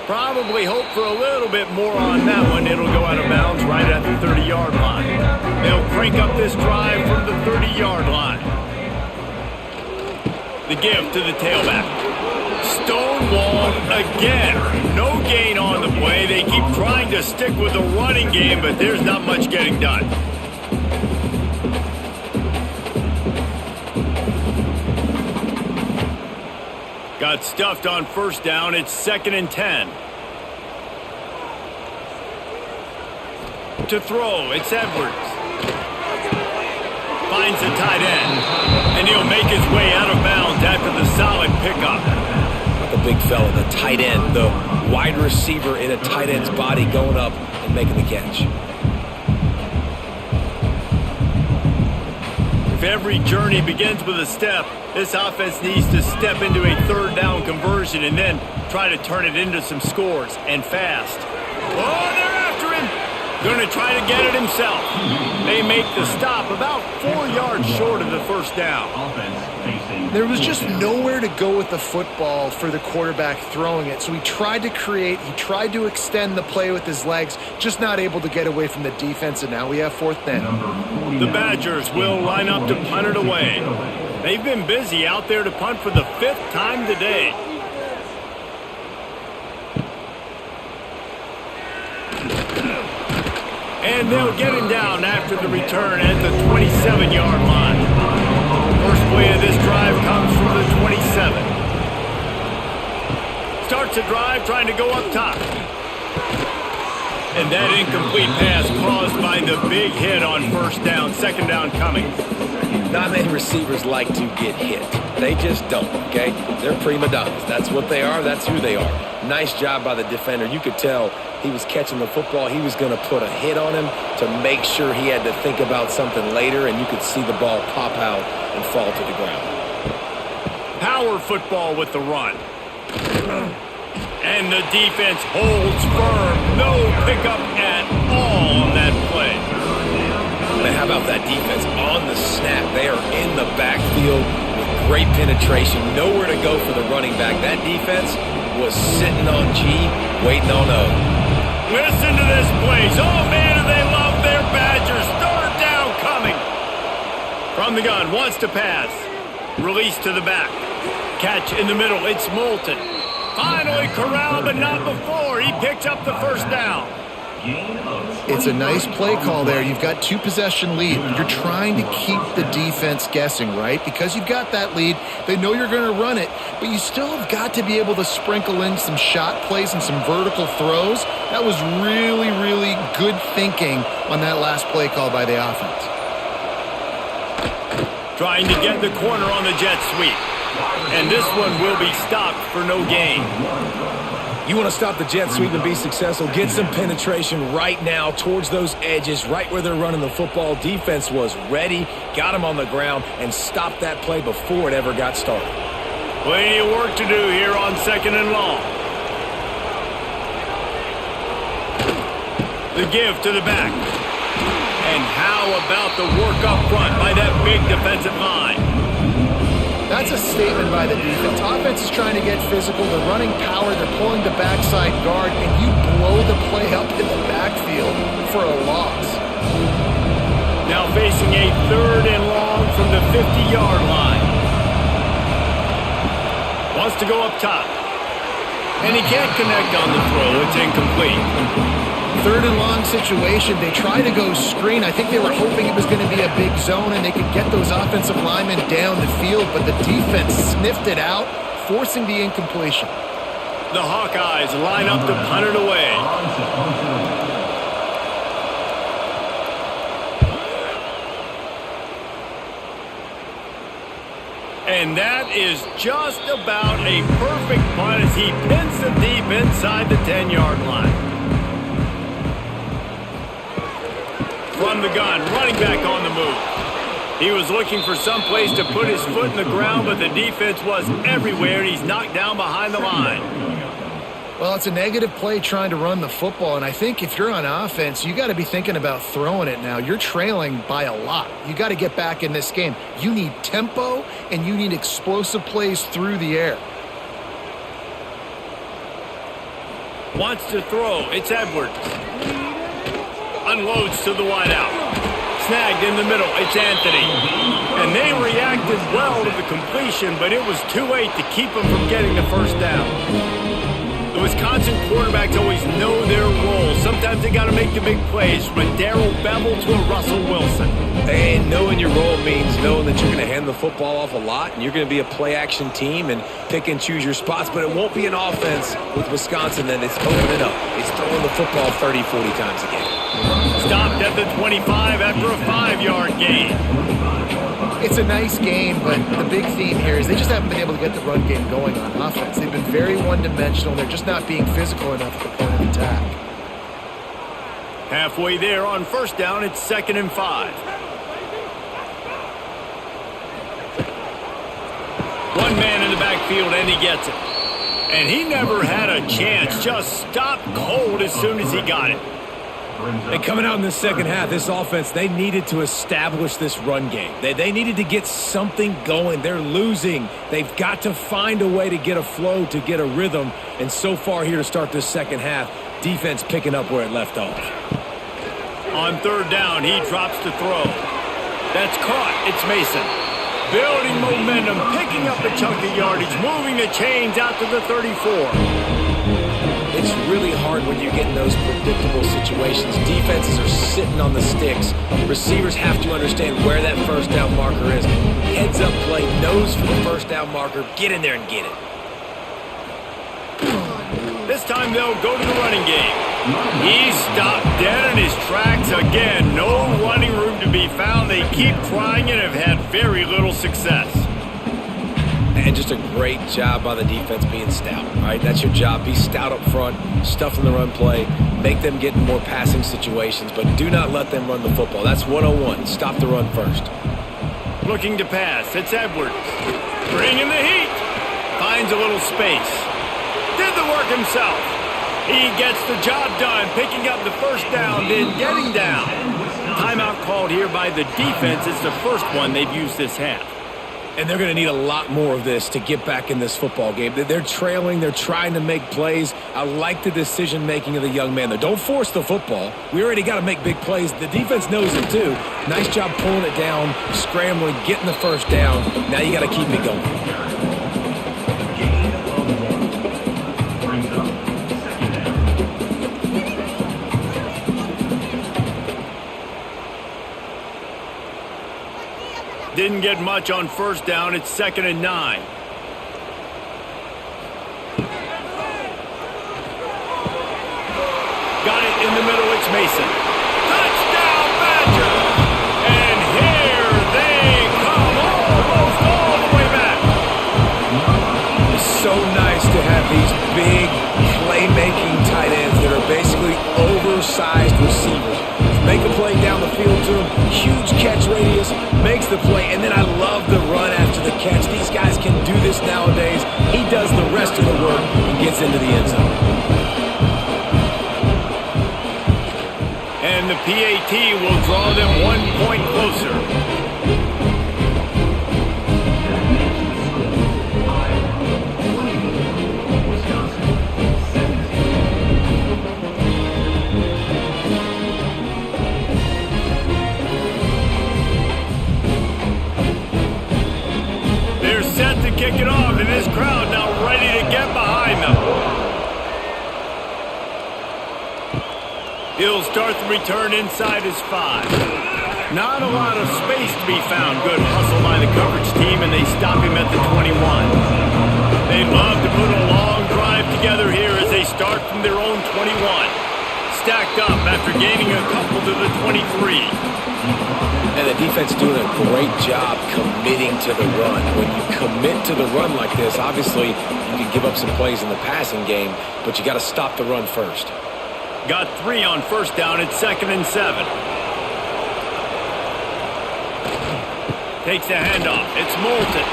Probably hope for a little bit more on that one. It'll go out of bounds right at the 30-yard line. They'll crank up this drive from the 30-yard line. The give to the tailback. Stonewalled again. No gain on the play. They keep trying to stick with the running game, but there's not much getting done. Got stuffed on first down. It's 2nd and 10. To throw, it's Edwards. Finds the tight end. And he'll make his way out of bounds after the solid pickup. The big fella, the tight end, the wide receiver in a tight end's body going up and making the catch. If every journey begins with a step, this offense needs to step into a third down conversion and then try to turn it into some scores, and fast. Oh, they're after him. Going to try to get it himself. They make the stop about 4 yards short of the first down. There was just nowhere to go with the football for the quarterback throwing it. So he tried to create, he tried to extend the play with his legs, just not able to get away from the defense, and now we have fourth down. The Badgers will line up to punt it away. They've been busy out there to punt for the 5th time today. And they'll get him down after the return at the 27-yard line. First play of this drive comes from the 27. Starts a drive trying to go up top. And that incomplete pass caused by the big hit on first down. Second down coming. Not many receivers like to get hit. They just don't, okay? They're prima donnas. That's what they are. That's who they are. Nice job by the defender. You could tell he was catching the football. He was going to put a hit on him to make sure he had to think about something later, and you could see the ball pop out and fall to the ground. Power football with the run. And the defense holds firm. No pickup at all on that play. And how about that defense on the snap? They are in the backfield with great penetration. Nowhere to go for the running back. That defense was sitting on G, waiting on O. Listen to this place. Oh, man, do they love their Badgers. Third down coming. From the gun, wants to pass. Release to the back. Catch in the middle. It's Moulton. Finally corralled, but not before. He picks up the first down. It's a nice play call there. You've got 2-possession lead. You're trying to keep the defense guessing, right? Because you've got that lead, they know you're going to run it, but you still have got to be able to sprinkle in some shot plays and some vertical throws. That was really, really good thinking on that last play call by the offense. Trying to get the corner on the jet sweep. And this one will be stopped for no gain. You want to stop the jet sweep and be successful, get some penetration right now towards those edges, right where they're running the football. Defense was ready, got him on the ground, and stopped that play before it ever got started. Plenty of work to do here on 2nd and long. The give to the back. And how about the work up front by that big defensive line? That's a statement by the defense. Offense is trying to get physical. They're running power. They're pulling the backside guard, and you blow the play up in the backfield for a loss. Now facing a 3rd and long from the 50-yard line. Wants to go up top. And he can't connect on the throw. It's incomplete. 3rd and long situation. They try to go screen. I think they were hoping it was going to be a big zone and they could get those offensive linemen down the field, but the defense sniffed it out, forcing the incompletion. The Hawkeyes line up to punt it away. And that is just about a perfect punt as he pins them deep inside the 10-yard line. From the gun, running back on the move. He was looking for some place to put his foot in the ground, but the defense was everywhere, and he's knocked down behind the line. Well, it's a negative play trying to run the football, and I think if you're on offense, you got to be thinking about throwing it now. You're trailing by a lot. You got to get back in this game. You need tempo, and you need explosive plays through the air. Wants to throw. It's Edwards. Unloads to the wideout. Snagged in the middle. It's Anthony. And they reacted well to the completion, but it was too late to keep them from getting the first down. The Wisconsin quarterbacks always know their role. Sometimes they got to make the big plays, from a Darrell Bevel to a Russell Wilson. And knowing your role means knowing that you're going to hand the football off a lot, and you're going to be a play-action team and pick and choose your spots, but it won't be an offense with Wisconsin that is opening up. It's throwing the football 30, 40 times a game. Stopped at the 25 after a 5-yard gain. It's a nice game, but the big theme here is they just haven't been able to get the run game going on offense. They've been very one-dimensional. They're just not being physical enough at the point of attack. Halfway there on first down, it's 2nd and 5. One man in the backfield, and he gets it. And he never had a chance. Just stopped cold as soon as he got it. And coming out in the second half, this offense, they needed to establish this run game. They needed to get something going. They're losing. They've got to find a way to get a flow, to get a rhythm. And so far here to start this second half, defense picking up where it left off. On third down, he drops to throw. That's caught. It's Mason. Building momentum, picking up a chunk of yardage, moving the chains out to the 34. It's really hard when you get in those predictable situations. Defenses are sitting on the sticks. Receivers have to understand where that first down marker is. Heads up play, nose for the first down marker. Get in there and get it. This time they'll go to the running game. He's stopped dead in his tracks again. No running room to be found. They keep trying and have had very little success. And just a great job by the defense being stout, right? That's your job. Be stout up front, stuff in the run play, make them get in more passing situations, but do not let them run the football. That's 101. Stop the run first. Looking to pass. It's Edwards. Bringing the heat. Finds a little space. Did the work himself. He gets the job done, picking up the first down, then getting down. Timeout called here by the defense. It's the first one they've used this half. And they're going to need a lot more of this to get back in this football game. They're trailing. They're trying to make plays. I like the decision-making of the young man, though. Don't force the football. We already got to make big plays. The defense knows it, too. Nice job pulling it down, scrambling, getting the first down. Now you got to keep it going. Didn't get much on first down. It's 2nd and 9. Got it in the middle. It's Mason. Touchdown, Badgers! And here they come, almost all the way back. It's so nice to have these big playmaking tight ends that are basically oversized receivers. Make a play down the field to him, huge catch radius, makes the play, and then I love the run after the catch. These guys can do this nowadays. He does the rest of the work and gets into the end zone. And the PAT will draw them 1 point closer. Kick it off, and this crowd now ready to get behind them. He'll start the return inside his 5. Not a lot of space to be found. Good hustle by the coverage team, and they stop him at the 21. They'd love to put a long drive together here as they start from their own 21. Stacked up after gaining a couple to the 23. And the defense doing a great job committing to the run. When you commit to the run like this, obviously you can give up some plays in the passing game, but you got to stop the run first. Got 3 on first down. It's 2nd and 7. Takes the handoff. It's Moulton.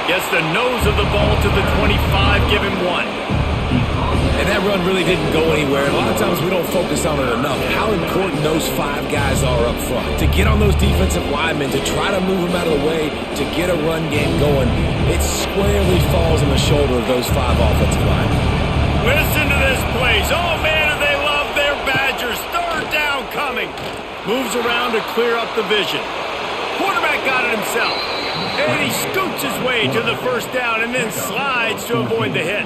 Gets the nose of the ball to the 25. Give him 1. And that run really didn't go anywhere. A lot of times we don't focus on it enough. How important those 5 guys are up front. To get on those defensive linemen, to try to move them out of the way, to get a run game going, it squarely falls on the shoulder of those 5 offensive linemen. Listen to this place. Oh, man, do they love their Badgers. Third down coming. Moves around to clear up the vision. Quarterback got it himself. And he scoots his way to the first down and then slides to avoid the hit.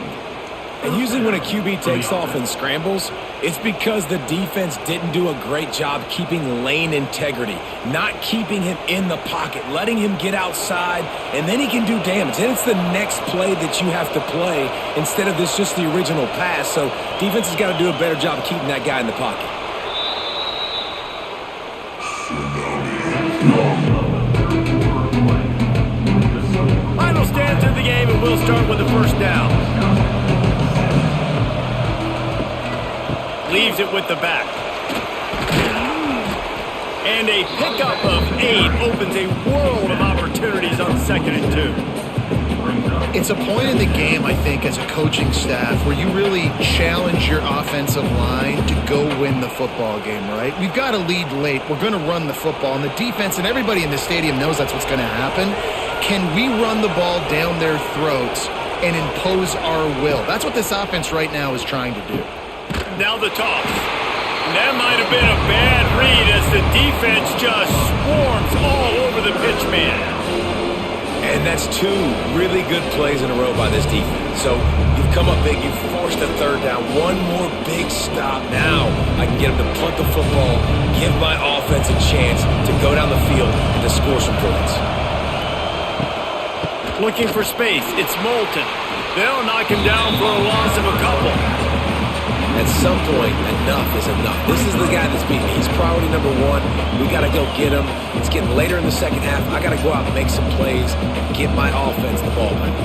And usually when a QB takes off and scrambles, it's because the defense didn't do a great job keeping lane integrity, not keeping him in the pocket, letting him get outside, and then he can do damage. Then it's the next play that you have to play instead of this just the original pass. So defense has got to do a better job of keeping that guy in the pocket. Final stanza of the game, and we'll start with the first down. Leaves it with the back. And a pickup of 8 opens a world of opportunities on 2nd and 2. It's a point in the game, I think, as a coaching staff where you really challenge your offensive line to go win the football game, right? We've got to lead late. We're going to run the football. And the defense and everybody in the stadium knows that's what's going to happen. Can we run the ball down their throats and impose our will? That's what this offense right now is trying to do. Now the toss. That might have been a bad read as the defense just swarms all over the pitch man. And that's two really good plays in a row by this defense. So you've come up big, you've forced a third down. One more big stop. Now I can get them to punt the football, give my offense a chance to go down the field and to score some points. Looking for space. It's Moulton. They'll knock him down for a loss of a couple. At some point, enough is enough. This is the guy that's beating me. He's priority number one. We got to go get him. It's getting later in the second half. I got to go out and make some plays and get my offense the ball back.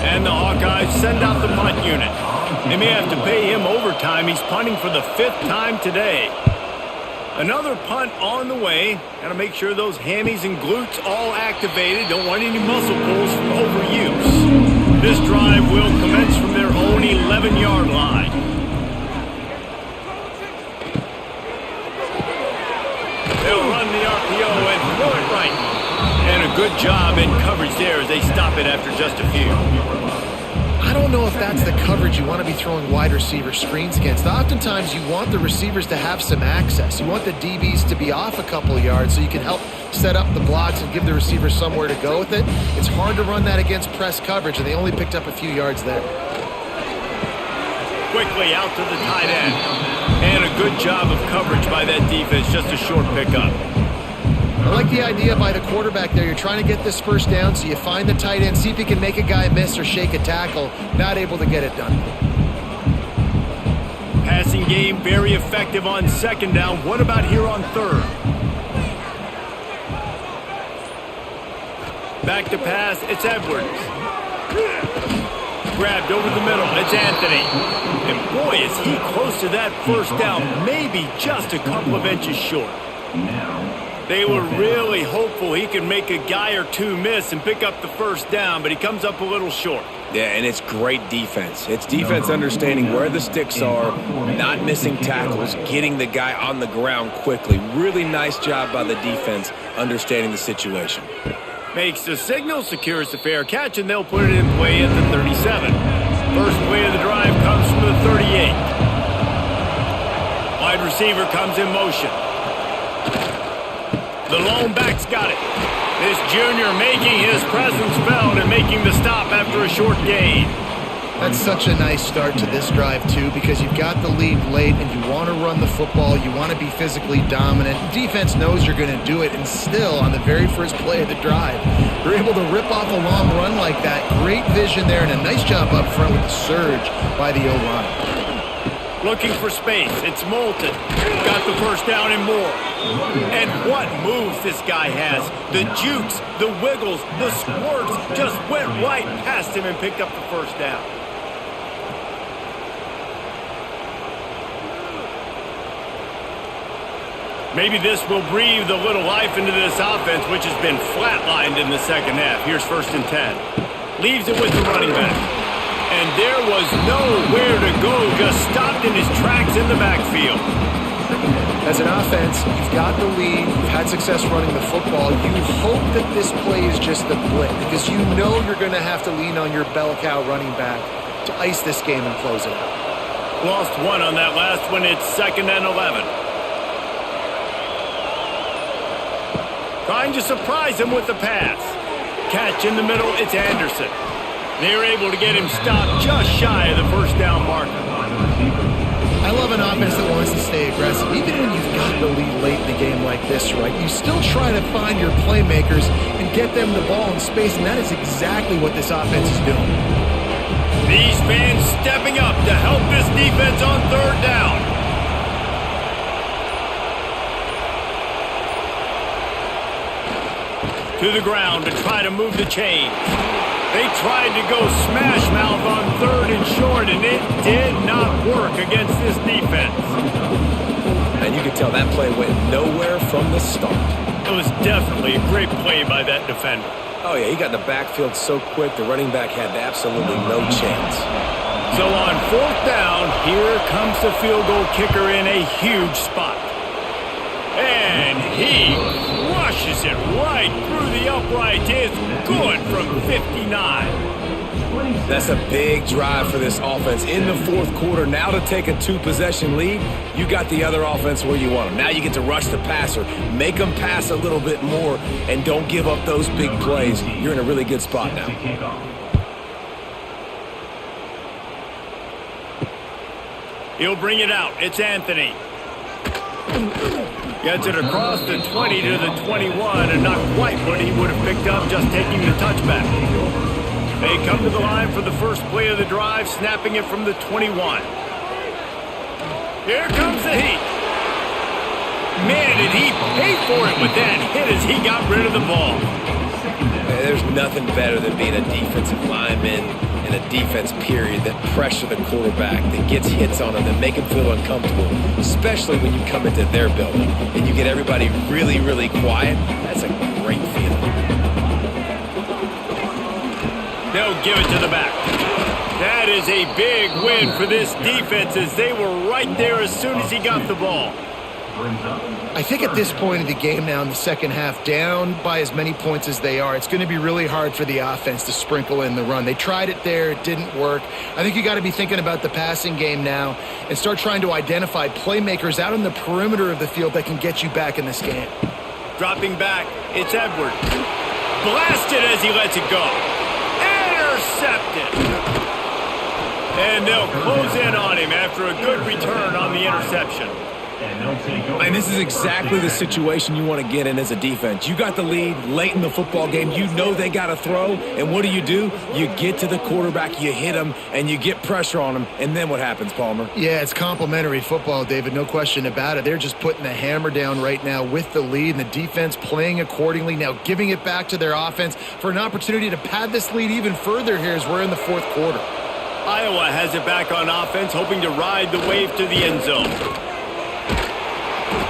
And the Hawkeyes send out the punt unit. They may have to pay him overtime. He's punting for the 5th time today. Another punt on the way. Got to make sure those hammies and glutes all activated. Don't want any muscle pulls from overuse. This drive will commence from their own 11-yard line. They'll run the RPO and throw it right. And a good job in coverage there as they stop it after just a few. I don't know if that's the coverage you want to be throwing wide receiver screens against. Oftentimes, you want the receivers to have some access. You want the DBs to be off a couple of yards so you can help set up the blocks and give the receiver somewhere to go with it. It's hard to run that against press coverage, and they only picked up a few yards there. Quickly out to the tight end. And a good job of coverage by that defense. Just a short pickup. I like the idea by the quarterback there. You're trying to get this first down, so you find the tight end, see if he can make a guy miss or shake a tackle. Not able to get it done. Passing game very effective on second down. What about here on third? Back to pass, it's Edwards. Grabbed over the middle, it's Anthony. And boy, is he close to that first down. Maybe just a couple of inches short. They were really hopeful he could make a guy or two miss and pick up the first down, but he comes up a little short. Yeah, and it's great defense. It's defense understanding where the sticks are, not missing tackles, getting the guy on the ground quickly. Really nice job by the defense understanding the situation. Makes the signal, secures the fair catch, and they'll put it in play at the 37. First play of the drive comes from the 38. Wide receiver comes in motion. The lone back's got it. This junior making his presence felt and making the stop after a short gain. That's such a nice start to this drive, too, because you've got the lead late and you want to run the football. You want to be physically dominant. Defense knows you're going to do it, and still, on the very first play of the drive, you're able to rip off a long run like that. Great vision there, and a nice job up front with the surge by the O-line. Looking for space. It's Moulton. Got the first down and more. And what moves this guy has. The jukes, the wiggles, the squirts just went right past him and picked up the first down. Maybe this will breathe a little life into this offense, which has been flatlined in the second half. Here's 1st and 10. Leaves it with the running back. And there was nowhere to go, just stopped in his tracks in the backfield. As an offense, you've got the lead, you've had success running the football. You hope that this play is just the blip, because you know you're going to have to lean on your bell cow running back to ice this game and close it out. Lost one on that last one. It's 2nd and 11. Trying to surprise him with the pass. Catch in the middle, it's Anderson. They're able to get him stopped just shy of the first down marker. I love an offense that wants to stay aggressive. Even when you've got the lead late in the game like this, right, you still try to find your playmakers and get them the ball in space, and that is exactly what this offense is doing. These fans stepping up to help this defense on third down. To the ground to try to move the chains. They tried to go smash mouth on 3rd and short, and it did not work against this defense. And you can tell that play went nowhere from the start. It was definitely a great play by that defender. Oh, yeah, he got in the backfield so quick, the running back had absolutely no chance. So on 4th down, here comes the field goal kicker in a huge spot. And he rushes it right through the uprights. It's good from 59. That's a big drive for this offense in the 4th quarter. Now to take a 2-possession lead, you got the other offense where you want them. Now you get to rush the passer, make them pass a little bit more, and don't give up those big plays. You're in a really good spot now. He'll bring it out. It's Anthony. Gets it across the 20 to the 21, and not quite what he would have picked up just taking the touchback. They come to the line for the first play of the drive, snapping it from the 21. Here comes the heat. Man, did he pay for it with that hit as he got rid of the ball. There's nothing better than being a defensive lineman in a defense period that pressure the quarterback, that gets hits on him, that make him feel uncomfortable, especially when you come into their building and you get everybody really, really quiet. That's a great feeling. They'll give it to the back. That is a big win for this defense as they were right there as soon as he got the ball. I think at this point of the game now in the second half, down by as many points as they are, it's going to be really hard for the offense to sprinkle in the run. They tried it there. It didn't work. I think you got to be thinking about the passing game now and start trying to identify playmakers out on the perimeter of the field that can get you back in this game. Dropping back, it's Edwards. Blasted as he lets it go. Intercepted. And they'll close in on him after a good return on the interception. And this is exactly the situation you want to get in as a defense. You got the lead late in the football game. You know they got to throw. And what do? You get to the quarterback, you hit him, and you get pressure on him. And then what happens, Palmer? Yeah, it's complimentary football, David. No question about it. They're just putting the hammer down right now with the lead, and the defense playing accordingly. Now giving it back to their offense for an opportunity to pad this lead even further here as we're in the 4th quarter. Iowa has it back on offense, hoping to ride the wave to the end zone.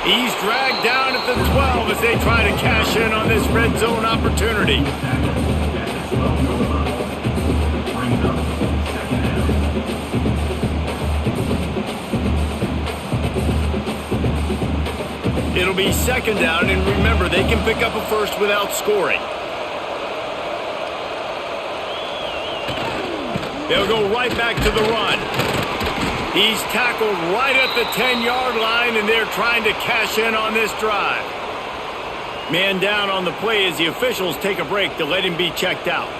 He's dragged down at the 12 as they try to cash in on this red zone opportunity. It'll be 2nd down, and remember, they can pick up a first without scoring. They'll go right back to the run. He's tackled right at the 10-yard line, and they're trying to cash in on this drive. Man down on the play as the officials take a break to let him be checked out.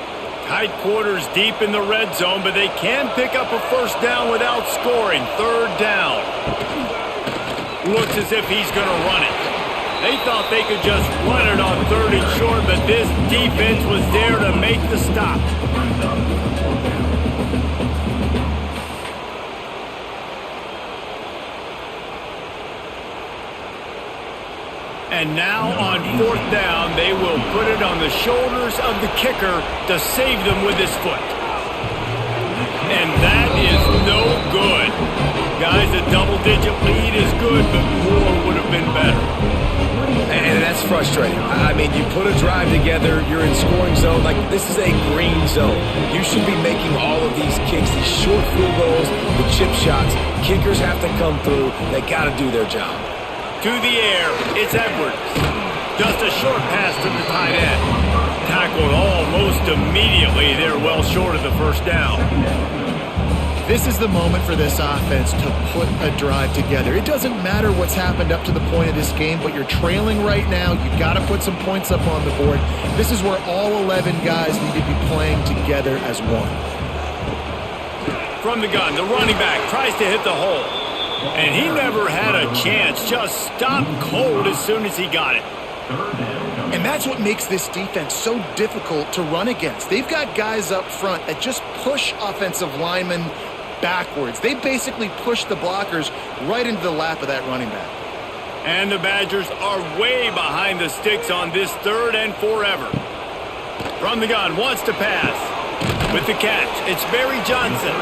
Tight quarters deep in the red zone, but they can pick up a first down without scoring. 3rd down. Looks as if he's going to run it. They thought they could just run it on 3rd and short, but this defense was there to make the stop. And now on 4th down, they will put it on the shoulders of the kicker to save them with his foot. And that is no good. Guys, a double-digit lead is good, but more would have been better. And that's frustrating. I mean, you put a drive together, you're in scoring zone. Like, this is a green zone. You should be making all of these kicks, these short field goals, the chip shots. Kickers have to come through. They got to do their job. To the air, it's Edwards. Just a short pass to the tight end. Tackled almost immediately. They're well short of the first down. This is the moment for this offense to put a drive together. It doesn't matter what's happened up to the point of this game, but you're trailing right now. You've got to put some points up on the board. This is where all 11 guys need to be playing together as one. From the gun, the running back tries to hit the hole. And he never had a chance, just stopped cold as soon as he got it. And that's what makes this defense so difficult to run against. They've got guys up front that just push offensive linemen backwards. They basically push the blockers right into the lap of that running back. And the Badgers are way behind the sticks on this 3rd and forever. From the gun, wants to pass. With the catch, it's Barry Johnson.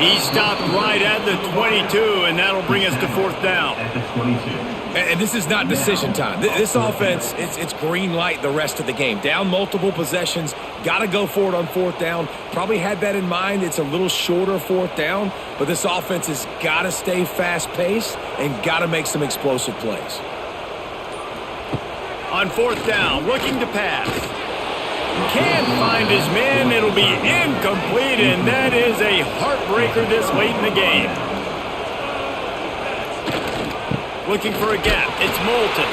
He stopped right at the 22, and that'll bring us to fourth down. At the 22. And this is not decision time. This offense, it's green light the rest of the game. Down multiple possessions, got to go for it on fourth down. Probably had that in mind. It's a little shorter fourth down, but this offense has got to stay fast-paced and got to make some explosive plays. On fourth down, looking to pass. Can't find his man. It'll be incomplete, and that is a heartbreaker this late in the game. Looking for a gap. It's Moulton.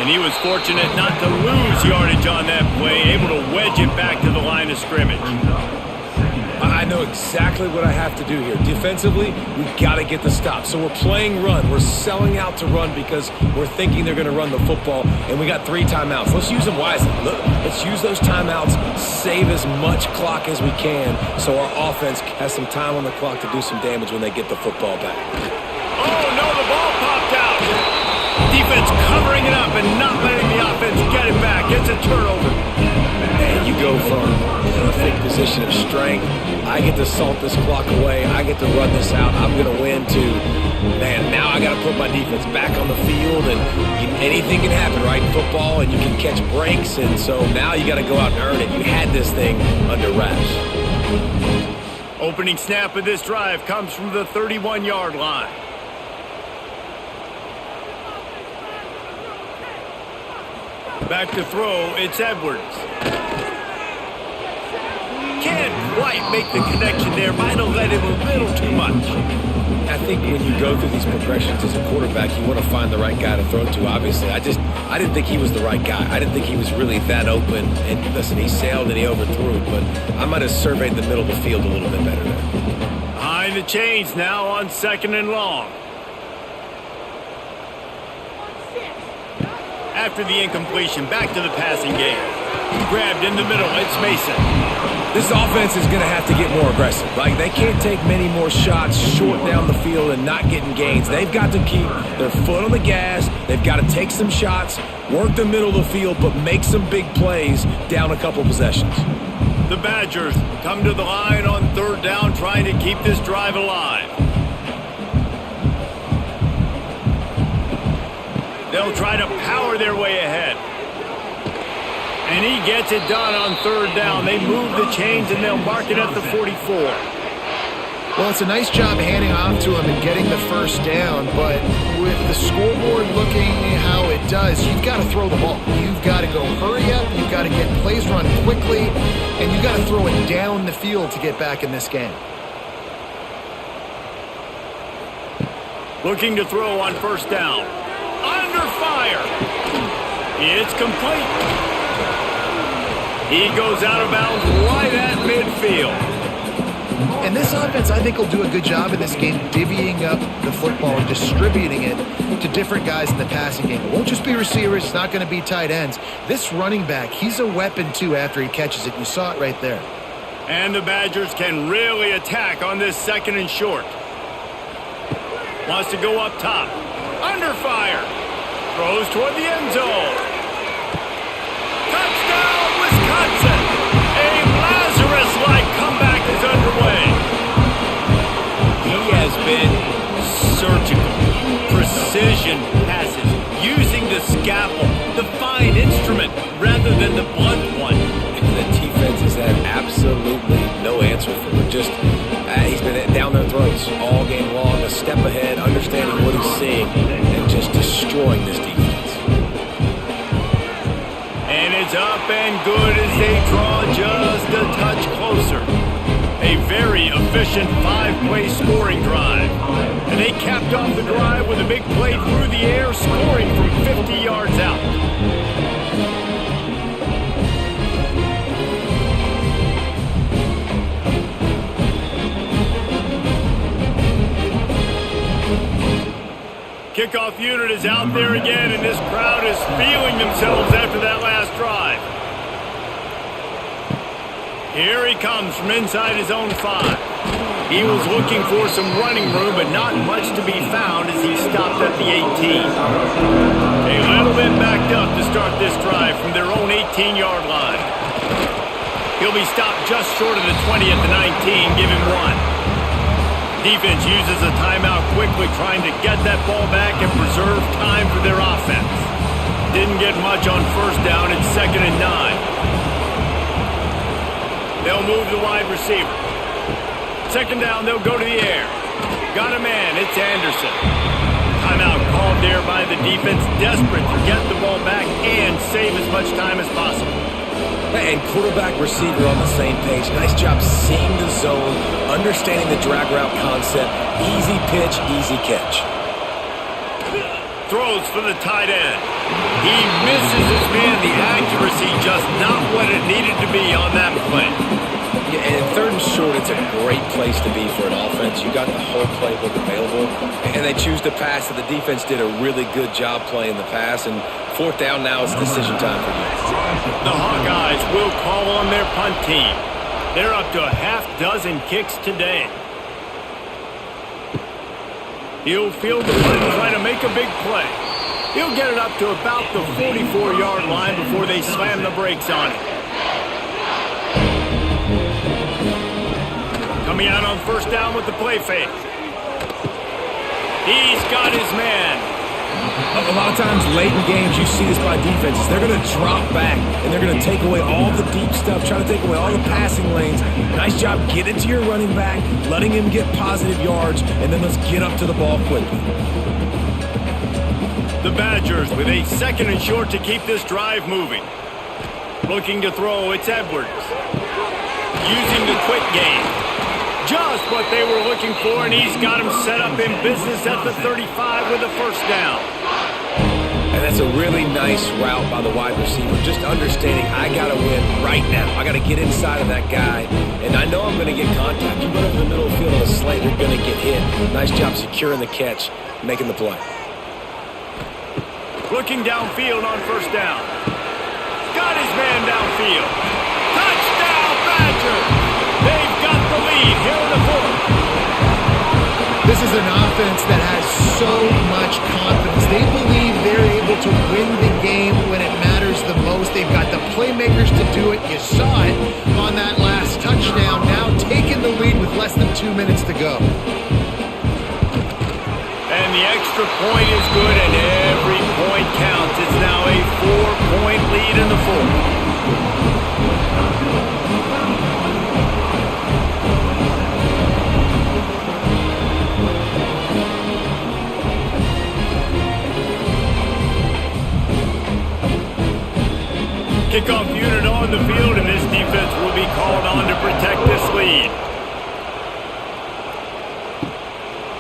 And he was fortunate not to lose yardage on that play, able to wedge it back to the line of scrimmage. I know exactly what I have to do here. Defensively, we've got to get the stop. So we're playing run. We're selling out to run because we're thinking they're going to run the football, and we got 3 timeouts. Let's use them wisely. Let's use those timeouts, save as much clock as we can so our offense has some time on the clock to do some damage when they get the football back. Oh, no, the ball popped out. Defense covering it up and not letting the offense get it back. It's a turnover. And you go from a perfect position of strength. I get to salt this clock away. I get to run this out. I'm going to win to, man, now I got to put my defense back on the field. And anything can happen, right, in football. And you can catch breaks. And so now you got to go out and earn it. You had this thing under wraps. Opening snap of this drive comes from the 31-yard line. Back to throw, it's Edwards. Can't quite make the connection there. Might have let him a little too much. I think when you go through these progressions as a quarterback, you want to find the right guy to throw to, obviously. I didn't think he was the right guy. I didn't think he was really that open. And listen, he sailed and he overthrew, but I might have surveyed the middle of the field a little bit better there. Behind the chains now on 2nd and long. After the incompletion, back to the passing game. Grabbed in the middle, it's Mason. This offense is going to have to get more aggressive. Like, they can't take many more shots short down the field and not getting gains. They've got to keep their foot on the gas. They've got to take some shots, work the middle of the field, but make some big plays down a couple possessions. The Badgers come to the line on 3rd down, trying to keep this drive alive. They'll try to power their way ahead. And he gets it done on 3rd down. They move the chains and they'll mark it at the 44. Well, it's a nice job handing off to him and getting the first down, but with the scoreboard looking how it does, you've got to throw the ball. You've got to go hurry up, you've got to get plays run quickly, and you've got to throw it down the field to get back in this game. Looking to throw on 1st down. Under fire. It's complete. He goes out of bounds right at midfield. And this offense, I think, will do a good job in this game divvying up the football and distributing it to different guys in the passing game. It won't just be receivers. It's not going to be tight ends. This running back, he's a weapon, too, after he catches it. You saw it right there. And the Badgers can really attack on this 2nd and short. Wants to go up top. Under fire. Throws toward the end zone. Touchdown, Wisconsin. A Lazarus-like comeback is underway. He has been surgical. Precision passes. Using the scalpel, the fine instrument, rather than the blunt one. And the defense has had absolutely no answer for him. Just, he's been down their throats all game long, a step ahead, understanding what he's seeing, and just destroying this defense. And it's up and good as they draw just a touch closer. A very efficient 5-play scoring drive. And they capped off the drive with a big play through the air, scoring from 50 yards out. Kickoff unit is out there again, and this crowd is feeling themselves after that last drive. Here he comes from inside his own 5. He was looking for some running room, but not much to be found as he stopped at the 18. A little bit backed up to start this drive from their own 18-yard line. He'll be stopped just short of the 20 at the 19. Give him 1. Defense uses a timeout quickly, trying to get that ball back and preserve time for their offense. Didn't get much on first down. It's 2nd and 9. They'll move the wide receiver. 2nd down, they'll go to the air. Got a man. It's Anderson. Timeout called there by the defense, desperate to get the ball back and save as much time as possible. And quarterback receiver on the same page. Nice job seeing the zone, understanding the drag route concept. Easy pitch, easy catch. Throws for the tight end. He misses his man. The accuracy just not what it needed to be on that play. Yeah, and 3rd and short, it's a great place to be for an offense. You got the whole playbook available, and they choose to pass. So the defense did a really good job playing the pass, and 4th down now is decision time for you. The Hawkeyes will call on their punt team. They're up to a half-dozen kicks today. He'll field the punt and try to make a big play. He'll get it up to about the 44-yard line before they slam the brakes on it. Coming out on 1st down with the play fake. He's got his man. A lot of times late in games, you see this by defenses. They're going to drop back, and they're going to take away all the deep stuff, try to take away all the passing lanes. Nice job getting to your running back, letting him get positive yards, and then let's get up to the ball quickly. The Badgers with a 2nd and short to keep this drive moving. Looking to throw, it's Edwards. Using the quick game. Just what they were looking for, and he's got him set up in business at the 35 with a 1st down. And that's a really nice route by the wide receiver. Just understanding I got to win right now. I got to get inside of that guy, and I know I'm going to get contact. You run over the middle of the field on a slant, you're going to get hit. Nice job securing the catch, making the play. Looking downfield on 1st down. Got his man downfield. Touchdown, Badgers! They've got the lead here in the 4th. This is an offense that has so much confidence. They believe they're able to win the game when it matters the most. They've got the playmakers to do it. You saw it on that last touchdown. Now taking the lead with less than 2 minutes to go. And the extra point is good, and every point counts. It's now a 4-point lead in the 4th. Kickoff unit on the field, and this defense will be called on to protect this lead.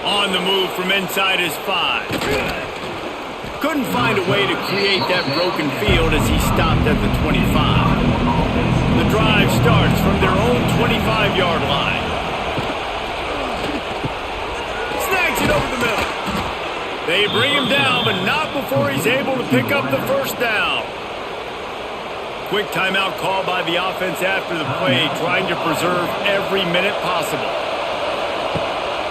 On the move from inside his 5. Couldn't find a way to create that broken field as he stopped at the 25. The drive starts from their own 25-yard line. Snags it over the middle. They bring him down, but not before he's able to pick up the 1st down. Quick timeout call by the offense after the play, trying to preserve every minute possible.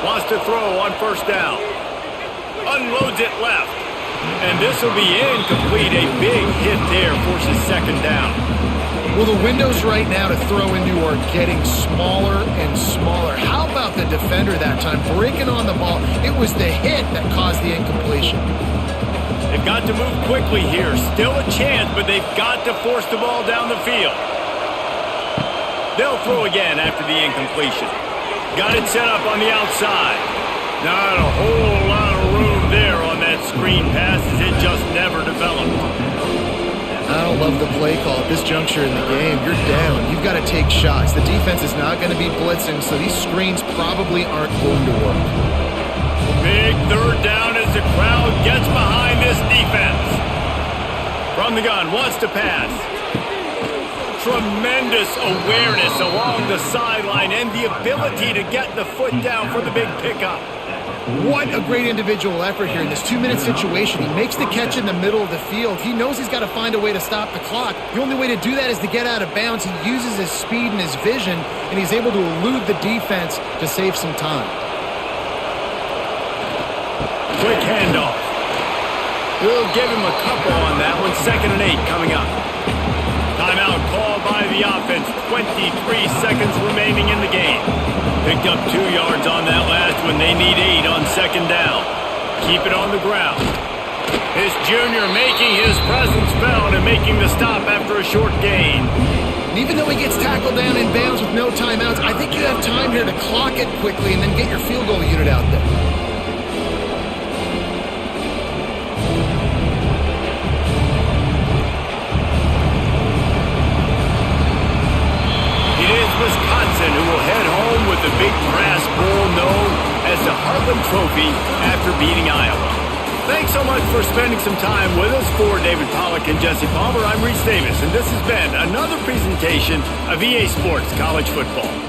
Wants to throw on 1st down. Unloads it left. And this will be incomplete. A big hit there forces 2nd down. Well, the windows right now to throw into are getting smaller and smaller. How about the defender that time breaking on the ball? It was the hit that caused the incompletion. They've got to move quickly here. Still a chance, but they've got to force the ball down the field. They'll throw again after the incompletion. Got it set up on the outside. Not a whole lot of room there on that screen pass as it just never developed. I don't love the play call at this juncture in the game. You're down. You've got to take shots. The defense is not going to be blitzing, so these screens probably aren't going to work. Big 3rd down as the crowd gets behind this defense. From the gun, wants to pass. Tremendous awareness along the sideline and the ability to get the foot down for the big pickup. What a great individual effort here in this 2-minute situation. He makes the catch in the middle of the field. He knows he's got to find a way to stop the clock. The only way to do that is to get out of bounds. He uses his speed and his vision, and he's able to elude the defense to save some time. Quick handoff. We'll give him a couple on that one. 2nd and 8 coming up. Timeout called by the the offense. 23 seconds remaining in the game. Picked up 2 yards on that last one. They need 8 on second down. Keep it on the ground. His junior making his presence felt and making the stop after a short gain. And even though he gets tackled down in bounds with no timeouts, I think you have time here to clock it quickly and then get your field goal unit out there. It is Wisconsin who will head home with the big brass bowl known as the Heartland Trophy after beating Iowa. Thanks so much for spending some time with us. For David Pollack and Jesse Palmer, I'm Reese Davis, and this has been another presentation of EA Sports College Football.